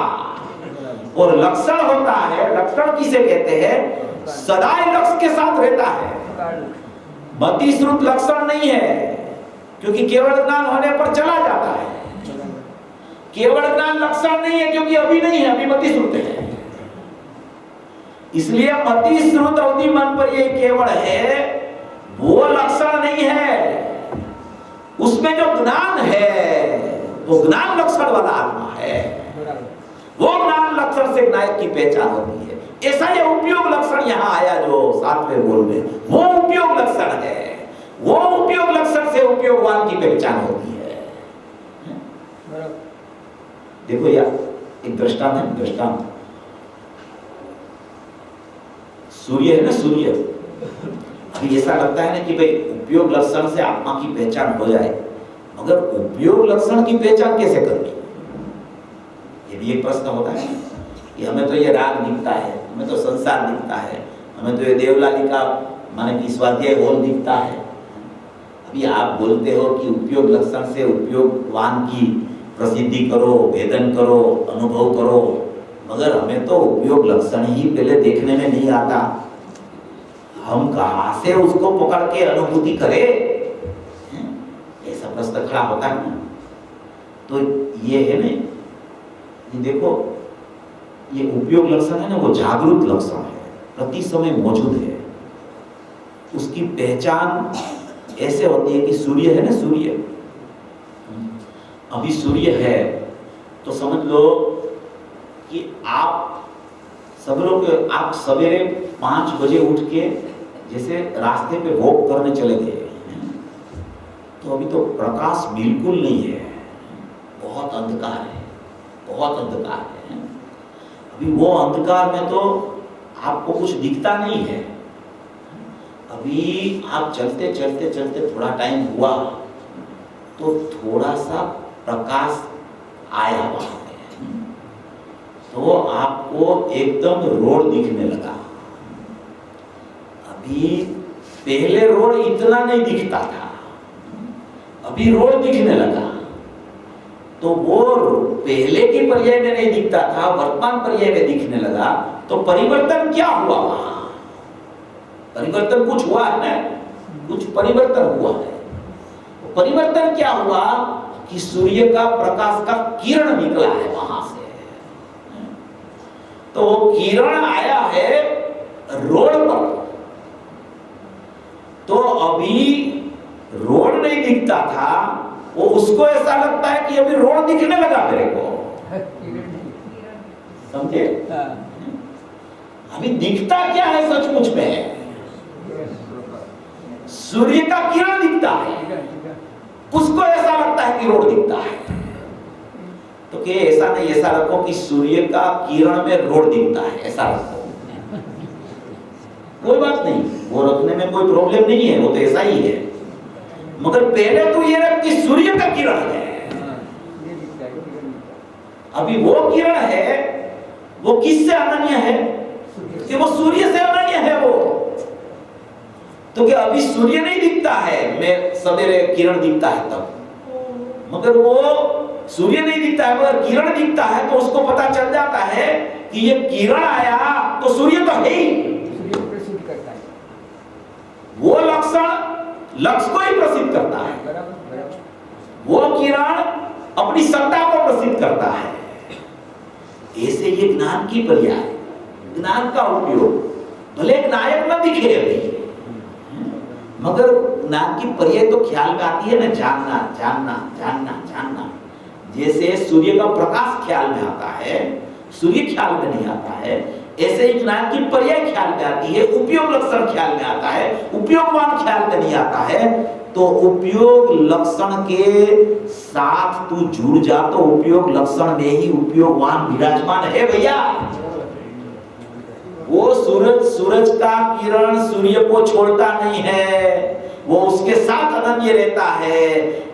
और लक्षण होता है, लक्षण किसे कहते हैं, सदा लक्ष्य के साथ रहता है, मति श्रुत लक्षण नहीं है, क्योंकि केवल ज्ञान होने पर चला जाता है। केवल ज्ञान लक्षण नहीं है, क्योंकि अभी नहीं है, अभी मति श्रुत है। इसलिए मति श्रुत अवधि मन पर ये केवल है, वो लक्षण नहीं है। उसमें जो ज्ञान है वो ज्ञान लक्षण वाला आत्मा है, वो ज्ञान लक्षण से नायक की पहचान होती है। ऐसा ये उपयोग लक्षण यहाँ आया जो 7वें बोल में, वो उपयोग लक्षण है। वो उपयोग लक्षण से उपयोगवान की पहचान होती है। देखो यार, एक दृष्टांत है, दृष्टांत सूर्य है ना, सूर्य। अभी ऐसा लगता है ना कि भाई उपयोग लक्षण से आत्मा की पहचान हो जाए, मगर उपयोग लक्षण की पहचान कैसे करनी, ये भी एक प्रश्न होता है कि हमें तो ये राग दिखता है, हमें तो संसार दिखता है, हमें तो ये देवलालिका माने कि स्वाध्याय होल दिखता है। अभी आप बोलते हो कि उपयोग लक्षण से उपयोगवान की प्रसिद्धि करो, वेदन करो, अनुभव करो, मगर हमें तो उपयोग लक्षण ही पहले देखने में नहीं आता। हम कहाँ से उसको पकड़ के अनुभूति करें, ऐसा प्रश्न खड़ा होता है ना। तो ये है ना, ये देखो, ये उपयोग लक्षण है ना, वो जागरूक लक्षण है, प्रति समय मौजूद है। उसकी पहचान ऐसे होती है कि सूर्य है ना, सूर्य, अभी सूर्य है तो समझ लो कि आप सब लोग, आप सवेरे 5 बजे उठ के जैसे रास्ते पे वॉक करने चले गए, तो अभी तो प्रकाश बिल्कुल नहीं है, बहुत अंधकार है, बहुत अंधकार है। अभी वो अंधकार में तो आपको कुछ दिखता नहीं है। अभी आप चलते चलते चलते थोड़ा टाइम हुआ तो थोड़ा सा प्रकाश आया वहां पे, तो आपको एकदम रोड दिखने लगा। अभी पहले रोड इतना नहीं दिखता था, अभी रोड दिखने लगा। तो वो पहले की पर्याय में नहीं दिखता था, वर्तमान पर्याय में दिखने लगा। तो परिवर्तन क्या हुआ वहां, परिवर्तन कुछ हुआ है ना, कुछ परिवर्तन हुआ है। तो परिवर्तन क्या हुआ कि सूर्य का प्रकाश का किरण निकला है वहां से। तो वो किरण आया है रोड पर, तो अभी रोड नहीं दिखता था, वो उसको ऐसा लगता है कि अभी रोड दिखने लगा मेरे को, समझे? अभी दिखता क्या है सचमुच में, सूर्य का किरण दिखता है, उसको ऐसा लगता है कि रोड दिखता है। तो क्या ऐसा नहीं, ऐसा रखो कि सूर्य का किरण में रोड दिखता है, ऐसा रखो, कोई बात नहीं, वो रखने में कोई प्रॉब्लम नहीं है, वो तो ऐसा ही है। मगर पहले तो ये रख कि सूर्य का किरण है, अभी वो किरण है, वो किससे अनन्य है कि वो सूर्य से अनन्य है वो। तो क्या अभी सूर्य नहीं दिखता है, मैं सवेरे किरण दिखता है तब, मगर वो सूर्य नहीं दिखता है मगर किरण दिखता है, तो उसको पता चल जाता है कि ये किरण आया तो सूर्य तो है ही, वो लक्षण लक्ष्य को ही प्रसिद्ध करता है, वो किरण अपनी सत्ता को प्रसिद्ध करता है। ऐसे ये ज्ञान की पर्याय, ज्ञान का उपयोग, भले नायक न दिखे अभी, मगर ज्ञान की पर्याय तो ख्याल में आती है ना, जानना जानना जानना जानना। जैसे सूर्य का प्रकाश ख्याल में आता है, सूर्य ख्याल में नहीं आता है, ऐसे ही ज्ञान की पर्याय ख्याल में आती है, उपयोग लक्षण ख्याल में आता है, उपयोगवान ख्याल में नहीं आता है। तो उपयोग लक्षण के साथ तू जुड़ जा, तो उपयोग लक्षण में ही उपयोगवान विराजमान है भैया। वो सूरज का किरण सूर्य को छोड़ता नहीं है, वो उसके साथ अनन्य रहता है।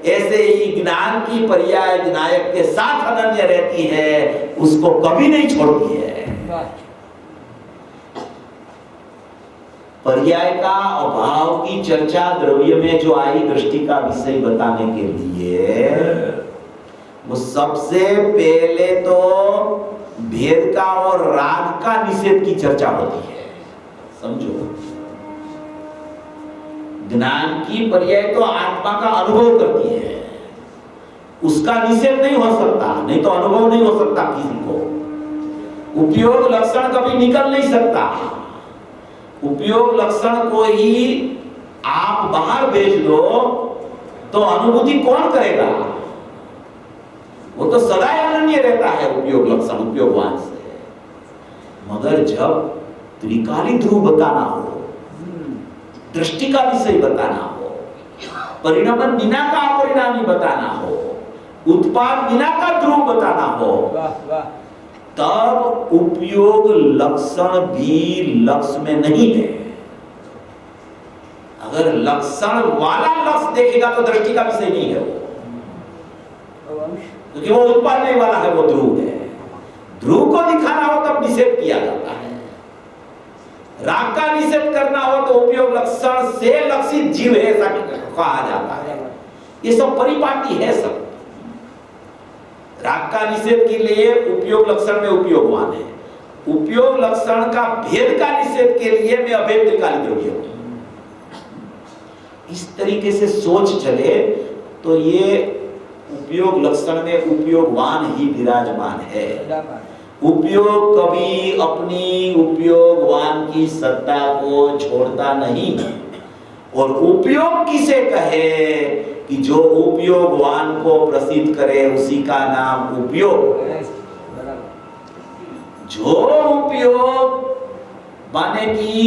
ऐसे ही ज्ञान की पर्याय विनायक के साथ अनन्य रहती है, उसको कभी नहीं छोड़ती है। पर्याय का अभाव की चर्चा द्रव्य में जो आई दृष्टि का विषय बताने के लिए, वो सबसे पहले तो भेद का और राग का निषेध की चर्चा होती है। समझो, ज्ञान की पर्याय तो आत्मा का अनुभव करती है, उसका निषेध नहीं हो सकता, नहीं तो अनुभव नहीं हो सकता किसी को। उपयोग लक्षण कभी निकल नहीं सकता। उपयोग लक्षण को ही आप बाहर भेज दो तो अनुभूति कौन करेगा? वो तो सदा अनन्य रहता है उपयोग लक्षण उपयोगवान से। मगर जब त्रिकाली ध्रुव बताना हो, दृष्टि का विषय बताना हो, परिणमन बिना का अपरिणामी बताना हो, उत्पाद बिना का ध्रुव बताना हो, तब उपयोग लक्षण भी लक्ष्य में नहीं है। अगर लक्षण वाला लक्ष्य देखेगा तो दृष्टि का विषय नहीं है वो, क्योंकि वो उत्पाद नहीं वाला है, वो ध्रुव है। ध्रुव को दिखाना हो तब निषेध किया जाता है। राग का निषेध करना हो तो उपयोग लक्षण से लक्षित जीव है ऐसा कहा जाता है। ये सब परिपाटी है सब। राग का निषेध के लिए उपयोग लक्षण में उपयोगवान है, उपयोग लक्षण का भेद का निषेध के लिए मैं अभेद त्रिकाली द्रव्य हूं। इस तरीके से सोच चले तो ये उपयोग लक्षण में उपयोगवान ही विराजमान है। उपयोग कभी अपनी उपयोगवान की सत्ता को छोड़ता नहीं। और उपयोग किसे कहे कि जो उपयोगवान को प्रसिद्ध करे उसी का नाम उपयोग। जो उपयोग माने कि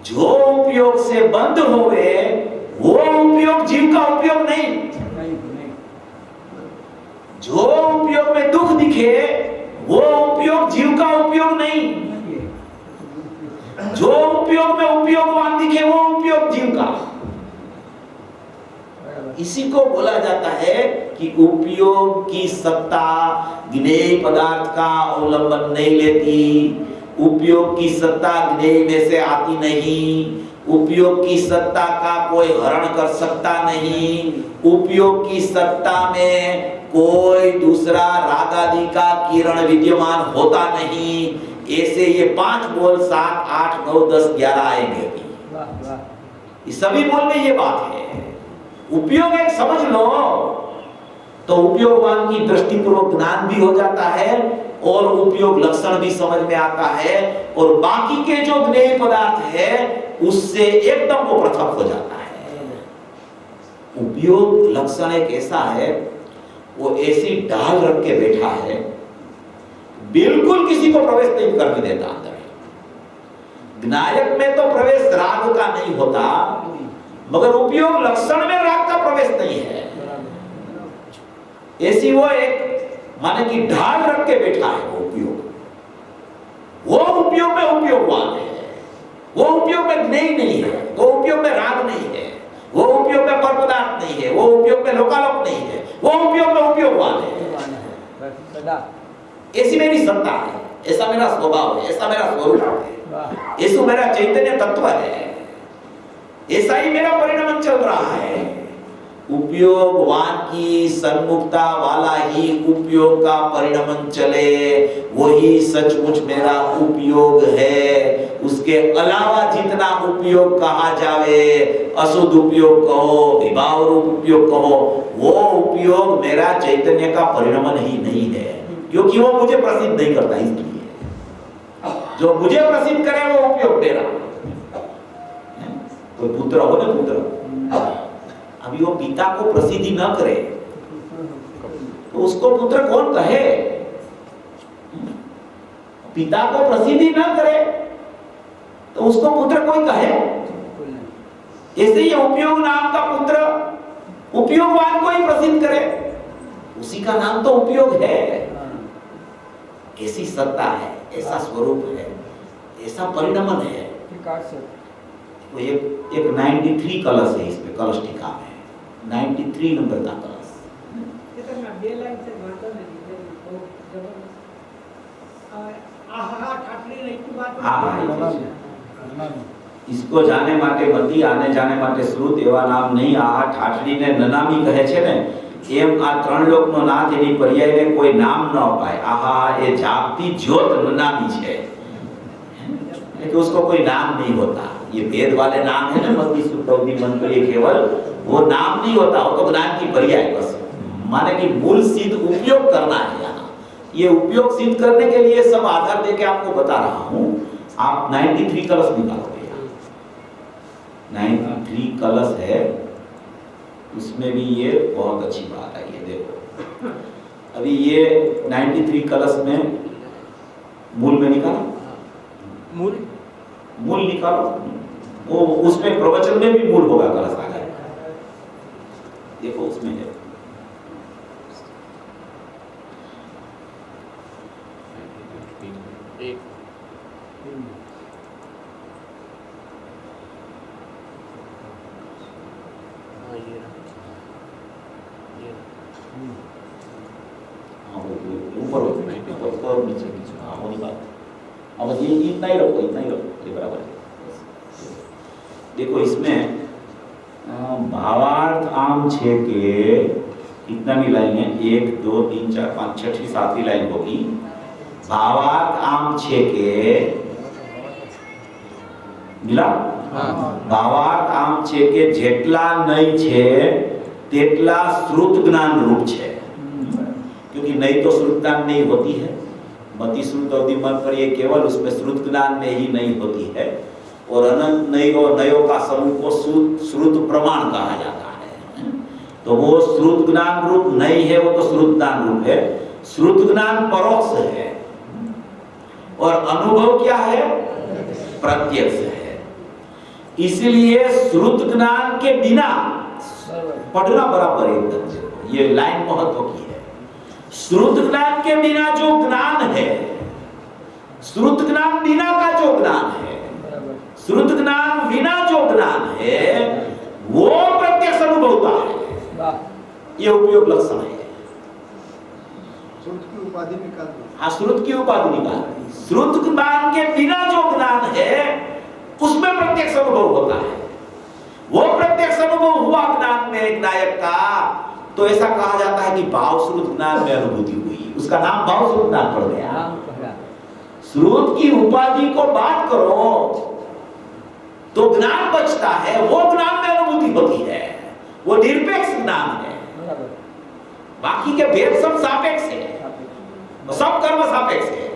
जो उपयोग से बंद होवे वो उपयोग जीव का उपयोग नहीं। जो उपयोग में दुख दिखे वो उपयोग जीव का उपयोग नहीं। जो उपयोग में उपयोगवान दिखे वो उपयोग जीव का। इसी को बोला जाता है कि उपयोग की सत्ता ज्ञेय पदार्थ का अवलंबन नहीं लेती, उपयोग की सत्ता ज्ञेय में से आती नहीं, उपयोग की सत्ता का कोई हरण कर सकता नहीं, उपयोग की सत्ता में कोई दूसरा राग आदि का किरण विद्यमान होता नहीं। ऐसे ये 5 बोल 7, 8, 9, 10, 11 आएंगे। इस सभी बोल में ये बात है। उपयोग एक समझ लो तो उपयोगवान की दृष्टिपूर्वक ज्ञान भी हो जाता है और उपयोग लक्षण भी समझ में आता है, और बाकी के जो ज्ञेय पदार्थ है उससे एकदम वो पृथक हो जाता है। उपयोग लक्षण एक ऐसा है, वो ऐसी ढाल रख के बैठा है, बिल्कुल किसी को प्रवेश नहीं करने देता अंदर। ज्ञायक में तो प्रवेश राग का नहीं होता, मगर उपयोग लक्षण में राग का प्रवेश नहीं है। ऐसी वो एक माने कि ढाल रख के बैठा है वो उपयोग। वो उपयोग में उपयोगवान है, वो उपयोग में ज्ञेय नहीं है, वो उपयोग में राग नहीं है, वो उपयोग में पर पदार्थ नहीं है, वो उपयोग में लोकालोक नहीं है, वो उपयोग में उपयोगवान है। ऐसी मेरी सत्ता है, ऐसा मेरा स्वभाव है, ऐसा मेरा स्वरूप है, ऐसा मेरा चैतन्य तत्व है, ऐसा ही मेरा परिणाम चल रहा है। उपयोगवान की सन्मुखता वाला ही उपयोग का परिणाम चले, वही सचमुच मेरा उपयोग है। उसके अलावा जितना उपयोग कहा जावे, अशुद्ध उपयोग कहो, विभाव रूप उपयोग कहो, वो उपयोग मेरा चैतन्य का परिणाम ही नहीं है, क्योंकि वो मुझे प्रसिद्ध नहीं करता। इसलिए जो मुझे प्रसिद्ध करे वो उपयोग मेरा। कोई पुत्र हो ना, पुत्र अभी वो पिता को प्रसिद्धि न करे तो उसको पुत्र कौन कहे? पिता को प्रसिद्धि न करे तो उसको पुत्र कोई कहे? ऐसे ही उपयोग नाम का पुत्र उपयोगवान को ही प्रसिद्ध करे, उसी का नाम तो उपयोग है। ऐसी सत्ता है, ऐसा स्वरूप है, ऐसा परिणमन है। तो एक 93 कलश है इसमें, कलश टीका में 93 नंबर का कलश। इसको जाने માટે મતી આને જાણે માટે શ્રુત એવા નામ નહીં, આ ઠાઠડીને નનામી કહે છે ને, એમ આ ત્રણ લોકનો નાથ એની પર્યાયને કોઈ નામ ન અપાય। આહા એ જાગતી જ્યોત નનામી છે, कि उसको कोई नाम नहीं होता। ये वेद वाले नाम है ना, मति सुतौदी मंत्र, ये केवल वो नाम नहीं होता, वो तो ज्ञान की पर्याय बस, माने कि मूल सिद्ध उपयोग करना है यहाँ। ये उपयोग सिद्ध करने के लिए सब आधार देके आपको बता रहा हूँ। आप 93 कलश निकालोगे, 93 कलश है, उसमें भी ये बहुत अच्छी बात है। ये देखो अभी ये 93 कलश में मूल में निकालो, मूल निकालो, वो उसमें प्रवचन में भी मूल होगा, कलश आ जाएगा। देखो उसमें है ऊपर और नीचे होनी बात। अब ये इतना ही रखो, इतना ही रखो, ये बराबर है। देखो इसमें भावार्थ आम छे के कितना भी लाइन है, 1 2 3 4 5 6 7वीं लाइन होगी। भावार्थ आम छे के मिला, भावार्थ आम छे के जेटला नहीं छे तेटला श्रुत ज्ञान रूप छे, क्योंकि नहीं तो श्रुत ज्ञान नहीं होती है। मति श्रुत अवधि मन पर ये केवल उसमें श्रुत ज्ञान में ही नहीं होती है, और अनंत नहीं और नयों का समूह को श्रुत प्रमाण कहा जाता है। तो वो श्रुत ज्ञान रूप नहीं है, वो तो श्रुत ज्ञान रूप है। श्रुत ज्ञान परोक्ष है और अनुभव क्या है, प्रत्यक्ष है। इसलिए श्रुत ज्ञान के बिना पढ़ना बराबर एकदम, ये लाइन महत्व की है। श्रुत ज्ञान के बिना जो ज्ञान है, श्रुत ज्ञान बिना का जो ज्ञान है, श्रुत ज्ञान बिना जो ज्ञान है, वो प्रत्यक्ष अनुभवता है। ये उपयोग लक्षण है। श्रुत की उपाधि निकाल दो। हाँ, श्रुत की उपाधि निकाल। श्रुत ज्ञान के बिना जो ज्ञान है, उसमें प्रत्यक्ष अनुभव होता है। वो प्रत्यक्ष अनुभव हुआ ज्ञान में एक नायक का, तो ऐसा कहा जाता है कि भाव श्रुत ज्ञान में अनुभूति हुई, उसका नाम भाव श्रुत ज्ञान पड़ गया। श्रुत की उपाधि को बात करो तो ज्ञान बचता है, वो ज्ञान में अनुभूति होती है, वो निरपेक्ष ज्ञान है। बाकी के भेद सब सापेक्ष है, सब कर्म सापेक्ष है,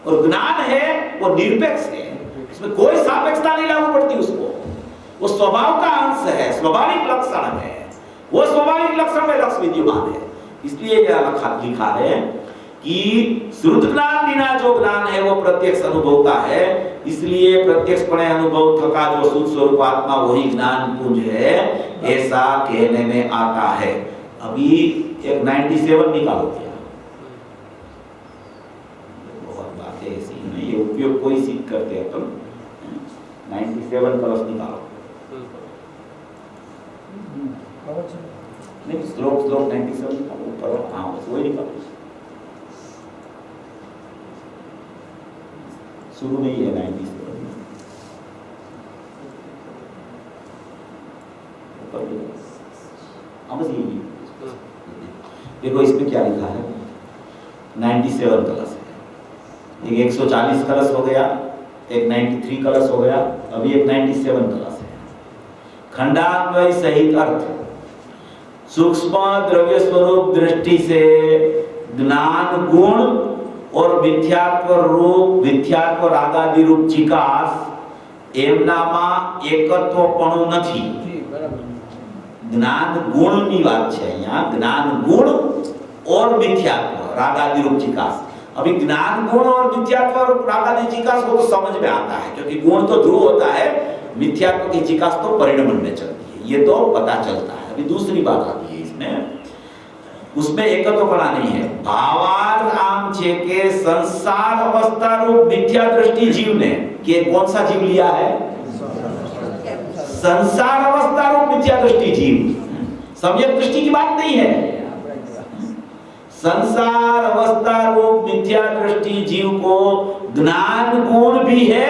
और ज्ञान है वो निरपेक्ष है, इसमें कोई सापेक्षता नहीं लागू पड़ती उसको। वो स्वभाव का अंश है, स्वाभाविक लक्षण है, वो स्वाभाविक लक्षण में लक्ष्य विद्यमान है। इसलिए यह लिखा है कि श्रुत ज्ञान बिना जो ज्ञान है वो प्रत्यक्ष अनुभव का है। इसलिए प्रत्यक्षपणे अनुभव थका जो शुद्ध स्वरूप आत्मा वही ज्ञान पुंज है, ऐसा कहने में आता है। अभी एक 97 निकालो क्या, बहुत बातें ऐसी नहीं, ये उपयोग कोई सिद्ध करते हैं तुम। 97 कलश निकालो, नहीं श्लोक 97 ऊपर, हाँ बस वही निकालो। शुरू में ही है 97, हाँ बस यही। देखो इसमें क्या लिखा है, 97 कलश है, एक 140 कलश हो गया, एक 93 कलश हो गया, अभी एक 97 कलश है। खंडान्वय सहित अर्थ सूक्ष्म द्रव्य स्वरूप दृष्टि से ज्ञान गुण और मिथ्यात्व रूप, मिथ्यात्व रागादि रूप चिकास एमनामा एकत्वपणु નથી। ज्ञान गुण ની વાત છે અહીંયા, ज्ञान गुण और मिथ्यात्व रागादि रूप चिकास। अभी ज्ञान गुण और मिथ्यात्व रागादि चिकास को तो समझ में आता है, क्योंकि गुण तो ध्रुव होता है, मिथ्यात्व की चिकास तो परिणमन में चलती है, ये तो पता चलता है। अभी दूसरी बात आती है इसमें, उसमें एकत्वपना नहीं है। भावार्थ आम छे के संसार अवस्था रूप मिथ्या दृष्टि जीव ने, कि कौन सा जीव लिया है? संसार अवस्था रूप मिथ्या दृष्टि जीव, सम्यक दृष्टि की बात नहीं है। संसार अवस्था रूप मिथ्या दृष्टि जीव को ज्ञान गुण भी है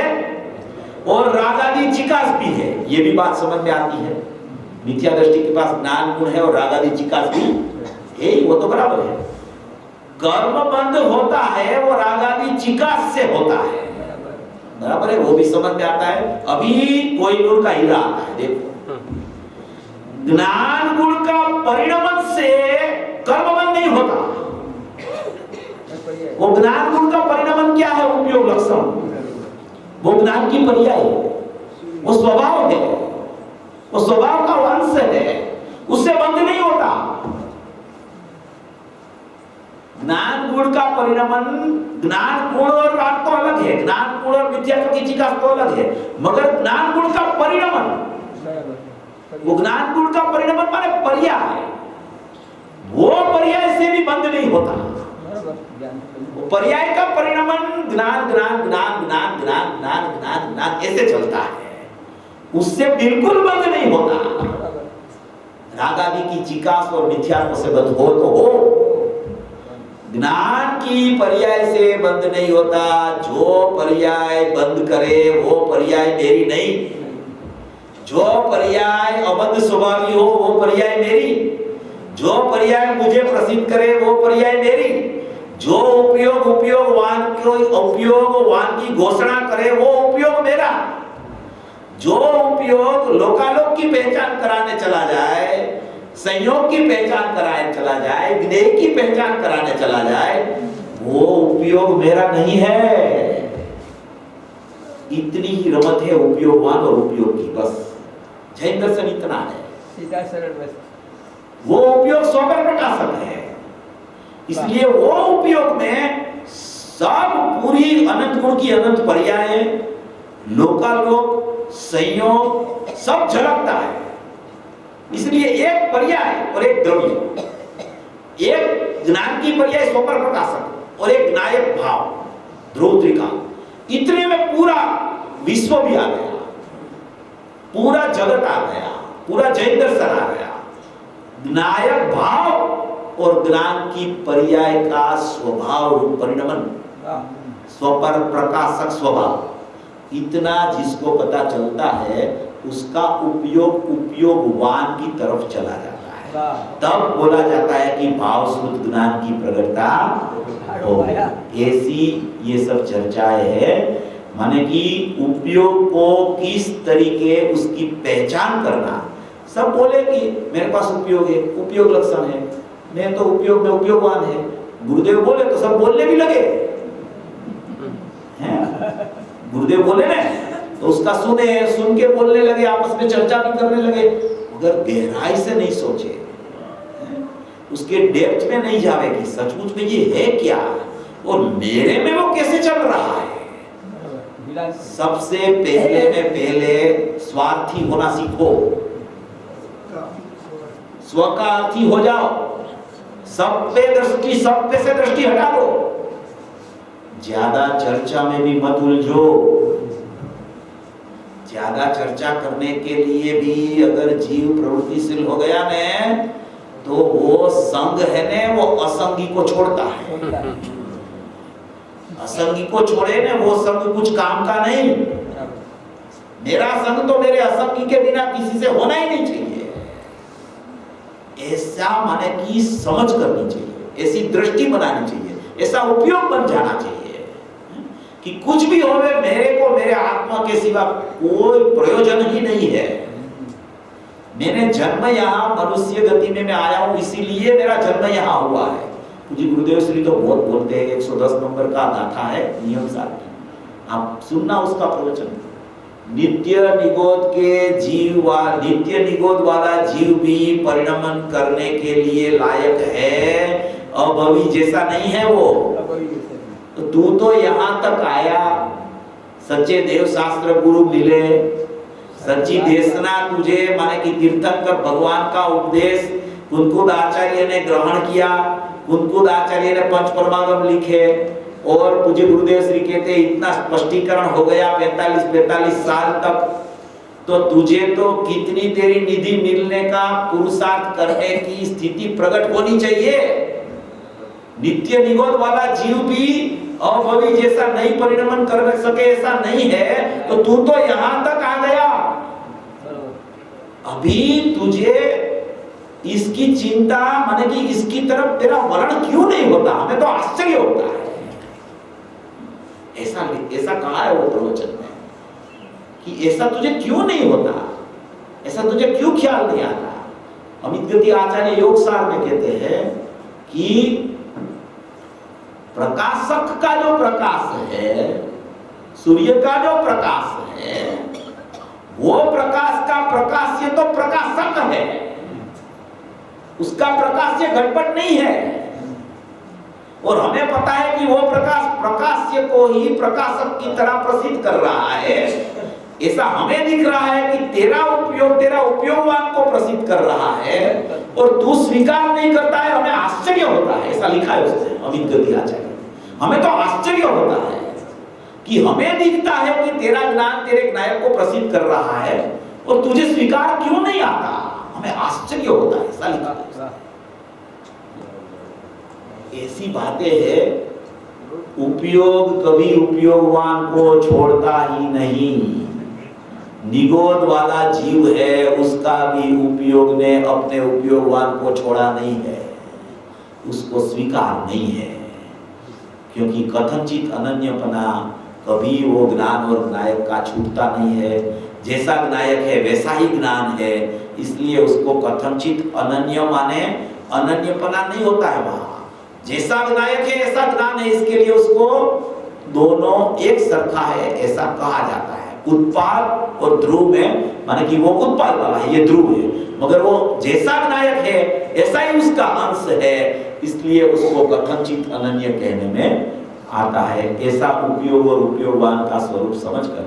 और रागादि चिकास भी है, ये भी बात समझ में आती है। मिथ्या दृष्टि के पास ज्ञान गुण है और रागादि चिकास भी है, वो तो बराबर है। कर्म बंध होता है वो रागादि चिकास से होता है, बराबर है, वो भी समझ में आता है। अभी कोहिनूर का हीरा आता है, देखो, ज्ञान गुण का परिणमन से कर्म बंध नहीं होता। वो ज्ञान गुण का परिणमन क्या है? उपयोग लक्षण, वो ज्ञान की पर्याय है, वो स्वभाव है, वो स्वभाव का अंश है, उससे बंध नहीं होता। ज्ञान गुण का परिणमन, ज्ञान गुण और राग तो अलग है, ज्ञान गुण और मिथ्यात्व की चिकास तो अलग है, मगर ज्ञान गुण का परिणमन, वो ज्ञान गुण का परिणमन माने पर्याय, वो पर्याय से भी बंध नहीं होता। पर्याय का परिणमन ज्ञान ज्ञान ज्ञान ज्ञान ज्ञान ज्ञान ज्ञान ज्ञान ऐसे चलता है, उससे बिल्कुल बंध नहीं होता। राग आदि की चिकास और मिथ्यात्व से बंध हो तो हो, ज्ञान की पर्याय से बंध नहीं होता। जो पर्याय बंद करे वो पर्याय मेरी नहीं, जो पर्याय अबद्ध स्वभावी हो वो पर्याय मेरी, जो पर्याय मुझे प्रसिद्ध करे वो पर्याय मेरी, जो उपयोगवान की घोषणा करे वो उपयोग मेरा, जो उपयोग लोकालोक की पहचान कराने चला जाए, संयोग की पहचान कराने चला जाए, ज्ञेय की पहचान कराने चला जाए, वो उपयोग मेरा नहीं है। इतनी ही रमत है उपयोगवान और उपयोग की, बस जैन दर्शन इतना है, सीधा सरल बस। वो उपयोग स्वपर प्रकाशक है, इसलिए वो उपयोग में सब पूरी अनंत गुण की अनंत पर्याय, लोकालोक, संयोग सब झलकता है। इसलिए एक पर्याय और एक द्रव्य, एक ज्ञान की पर्याय स्वपर प्रकाशक और एक ज्ञायक भाव ध्रुव त्रिका, इतने में पूरा विश्व भी आ गया, पूरा जगत आ गया, पूरा जैन दर्शन आ गया। ज्ञायक भाव और ज्ञान की पर्याय का स्वभाव रूप परिणमन, स्वपर प्रकाशक स्वभाव, इतना जिसको पता चलता है उसका उपयोग उपयोगवान की तरफ चला जाता है, तब बोला जाता है कि भाव श्रुत ज्ञान की प्रगटता हो गई। ऐसी ये सब चर्चाएं है, माने कि उपयोग को किस तरीके उसकी पहचान करना। सब बोले कि मेरे पास उपयोग है, उपयोग लक्षण है, मैं तो उपयोग में उपयोगवान है। गुरुदेव बोले तो सब बोलने भी लगे हैं? गुरुदेव बोले ना तो उसका सुन के बोलने लगे, आपस में चर्चा भी करने लगे, मगर गहराई से नहीं सोचे, उसके डेप्थ में नहीं जावे कि सचमुच में ये है क्या और मेरे में वो कैसे चल रहा है। सबसे पहले स्वार्थी होना सीखो, स्व का अर्थी हो जाओ, सब पे से दृष्टि हटा दो, ज्यादा चर्चा में भी मत उलझो। ज्यादा चर्चा करने के लिए भी अगर जीव प्रवृत्तिशील हो गया ने तो वो संग है ने, वो असंगी को छोड़ता है। असंगी को छोड़े ने वो संग कुछ काम का नहीं। मेरा संग तो मेरे असंगी के बिना किसी से होना ही नहीं चाहिए। ऐसा माने की समझ करनी चाहिए, ऐसी दृष्टि बनानी चाहिए, ऐसा उपयोग बन जाना चाहिए कि कुछ भी होवे मेरे को मेरे आत्मा के सिवा कोई प्रयोजन ही नहीं है। मैंने जन्म यहाँ मनुष्य गति में मैं आया हूँ, इसीलिए मेरा जन्म यहाँ हुआ है। पूज्य गुरुदेव श्री तो बहुत बोलते हैं, 110 नंबर का गाथा है नियम सार की, आप सुनना उसका प्रवचन। नित्य निगोद वाला जीव भी परिणमन करने के लिए लायक है, अभवी जैसा नहीं है वो। तो तू तो यहाँ तक आया, सच्चे देव शास्त्र गुरु मिले, सच्ची देशना तुझे माने कि तीर्थंकर भगवान का उपदेश कुंकुद आचार्य ने ग्रहण किया, कुंकुद आचार्य ने पंच परमागम लिखे और पूज्य गुरुदेव श्री कहते इतना स्पष्टीकरण हो गया 45 साल तक, तो तुझे तो कितनी तेरी निधि मिलने का पुरुषार्थ करने की स्थिति प्रकट होनी चाहिए। नित्य निगोद वाला जीव भी अभवी जैसा नहीं परिणमन कर सके ऐसा नहीं है, तो तू तो यहां तक आ गया। अभी तुझे इसकी चिंता माने कि इसकी तरफ तेरा वर्ण क्यों नहीं होता, हमें तो आश्चर्य होता है। ऐसा कहा है वो प्रवचन में कि ऐसा तुझे क्यों नहीं होता, ऐसा तुझे क्यों ख्याल नहीं आता। अमित गति आचार्य योग सार में कहते हैं कि प्रकाशक का जो प्रकाश है, सूर्य का जो प्रकाश है, वो प्रकाश का प्रकाश्य तो प्रकाशक है, उसका प्रकाश्य घटपट नहीं है। और हमें पता है कि वो प्रकाश प्रकाश्य को ही प्रकाशक की तरह प्रसिद्ध कर रहा है। ऐसा हमें दिख रहा है कि तेरा उपयोगवान को प्रसिद्ध कर रहा है और तू स्वीकार नहीं करता है, हमें आश्चर्य होता है। ऐसा लिखा है उसने अमित गति आचार्य। हमें तो आश्चर्य होता है कि हमें दिखता है कि तेरा ज्ञान तेरे नायक को प्रसिद्ध कर रहा है और तुझे स्वीकार क्यों नहीं आता, हमें आश्चर्य होता है। ऐसा लिखा है। ऐसी बातें है, उपयोग कभी उपयोगवान को छोड़ता ही नहीं। निगोद वाला जीव है, उसका भी उपयोग ने अपने उपयोगवान को छोड़ा नहीं है, उसको स्वीकार नहीं है, क्योंकि कथनचित अनन्यपना कभी वो ज्ञान और नायक का छूटता नहीं है। जैसा नायक है वैसा ही ज्ञान है, इसलिए उसको कथनचित अनन्य माने अनन्यपना नहीं होता है। वहां जैसा नायक है ऐसा ज्ञान है, इसके लिए उसको दोनों एक सरखा है ऐसा कहा जाता है। उत्पाद और ध्रुव में माने कि वो उत्पाद वाला है, ये ध्रुव है, मगर वो जैसा नायक है ऐसा ही उसका अंश है, इसलिए उसको कथनचित अनन्य कहने में आता है। ऐसा उपयोग और उपयोगवान का स्वरूप समझकर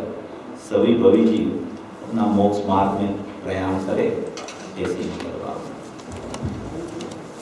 सभी भवी जीव अपना मोक्ष मार्ग में प्रयाण करे, ऐसी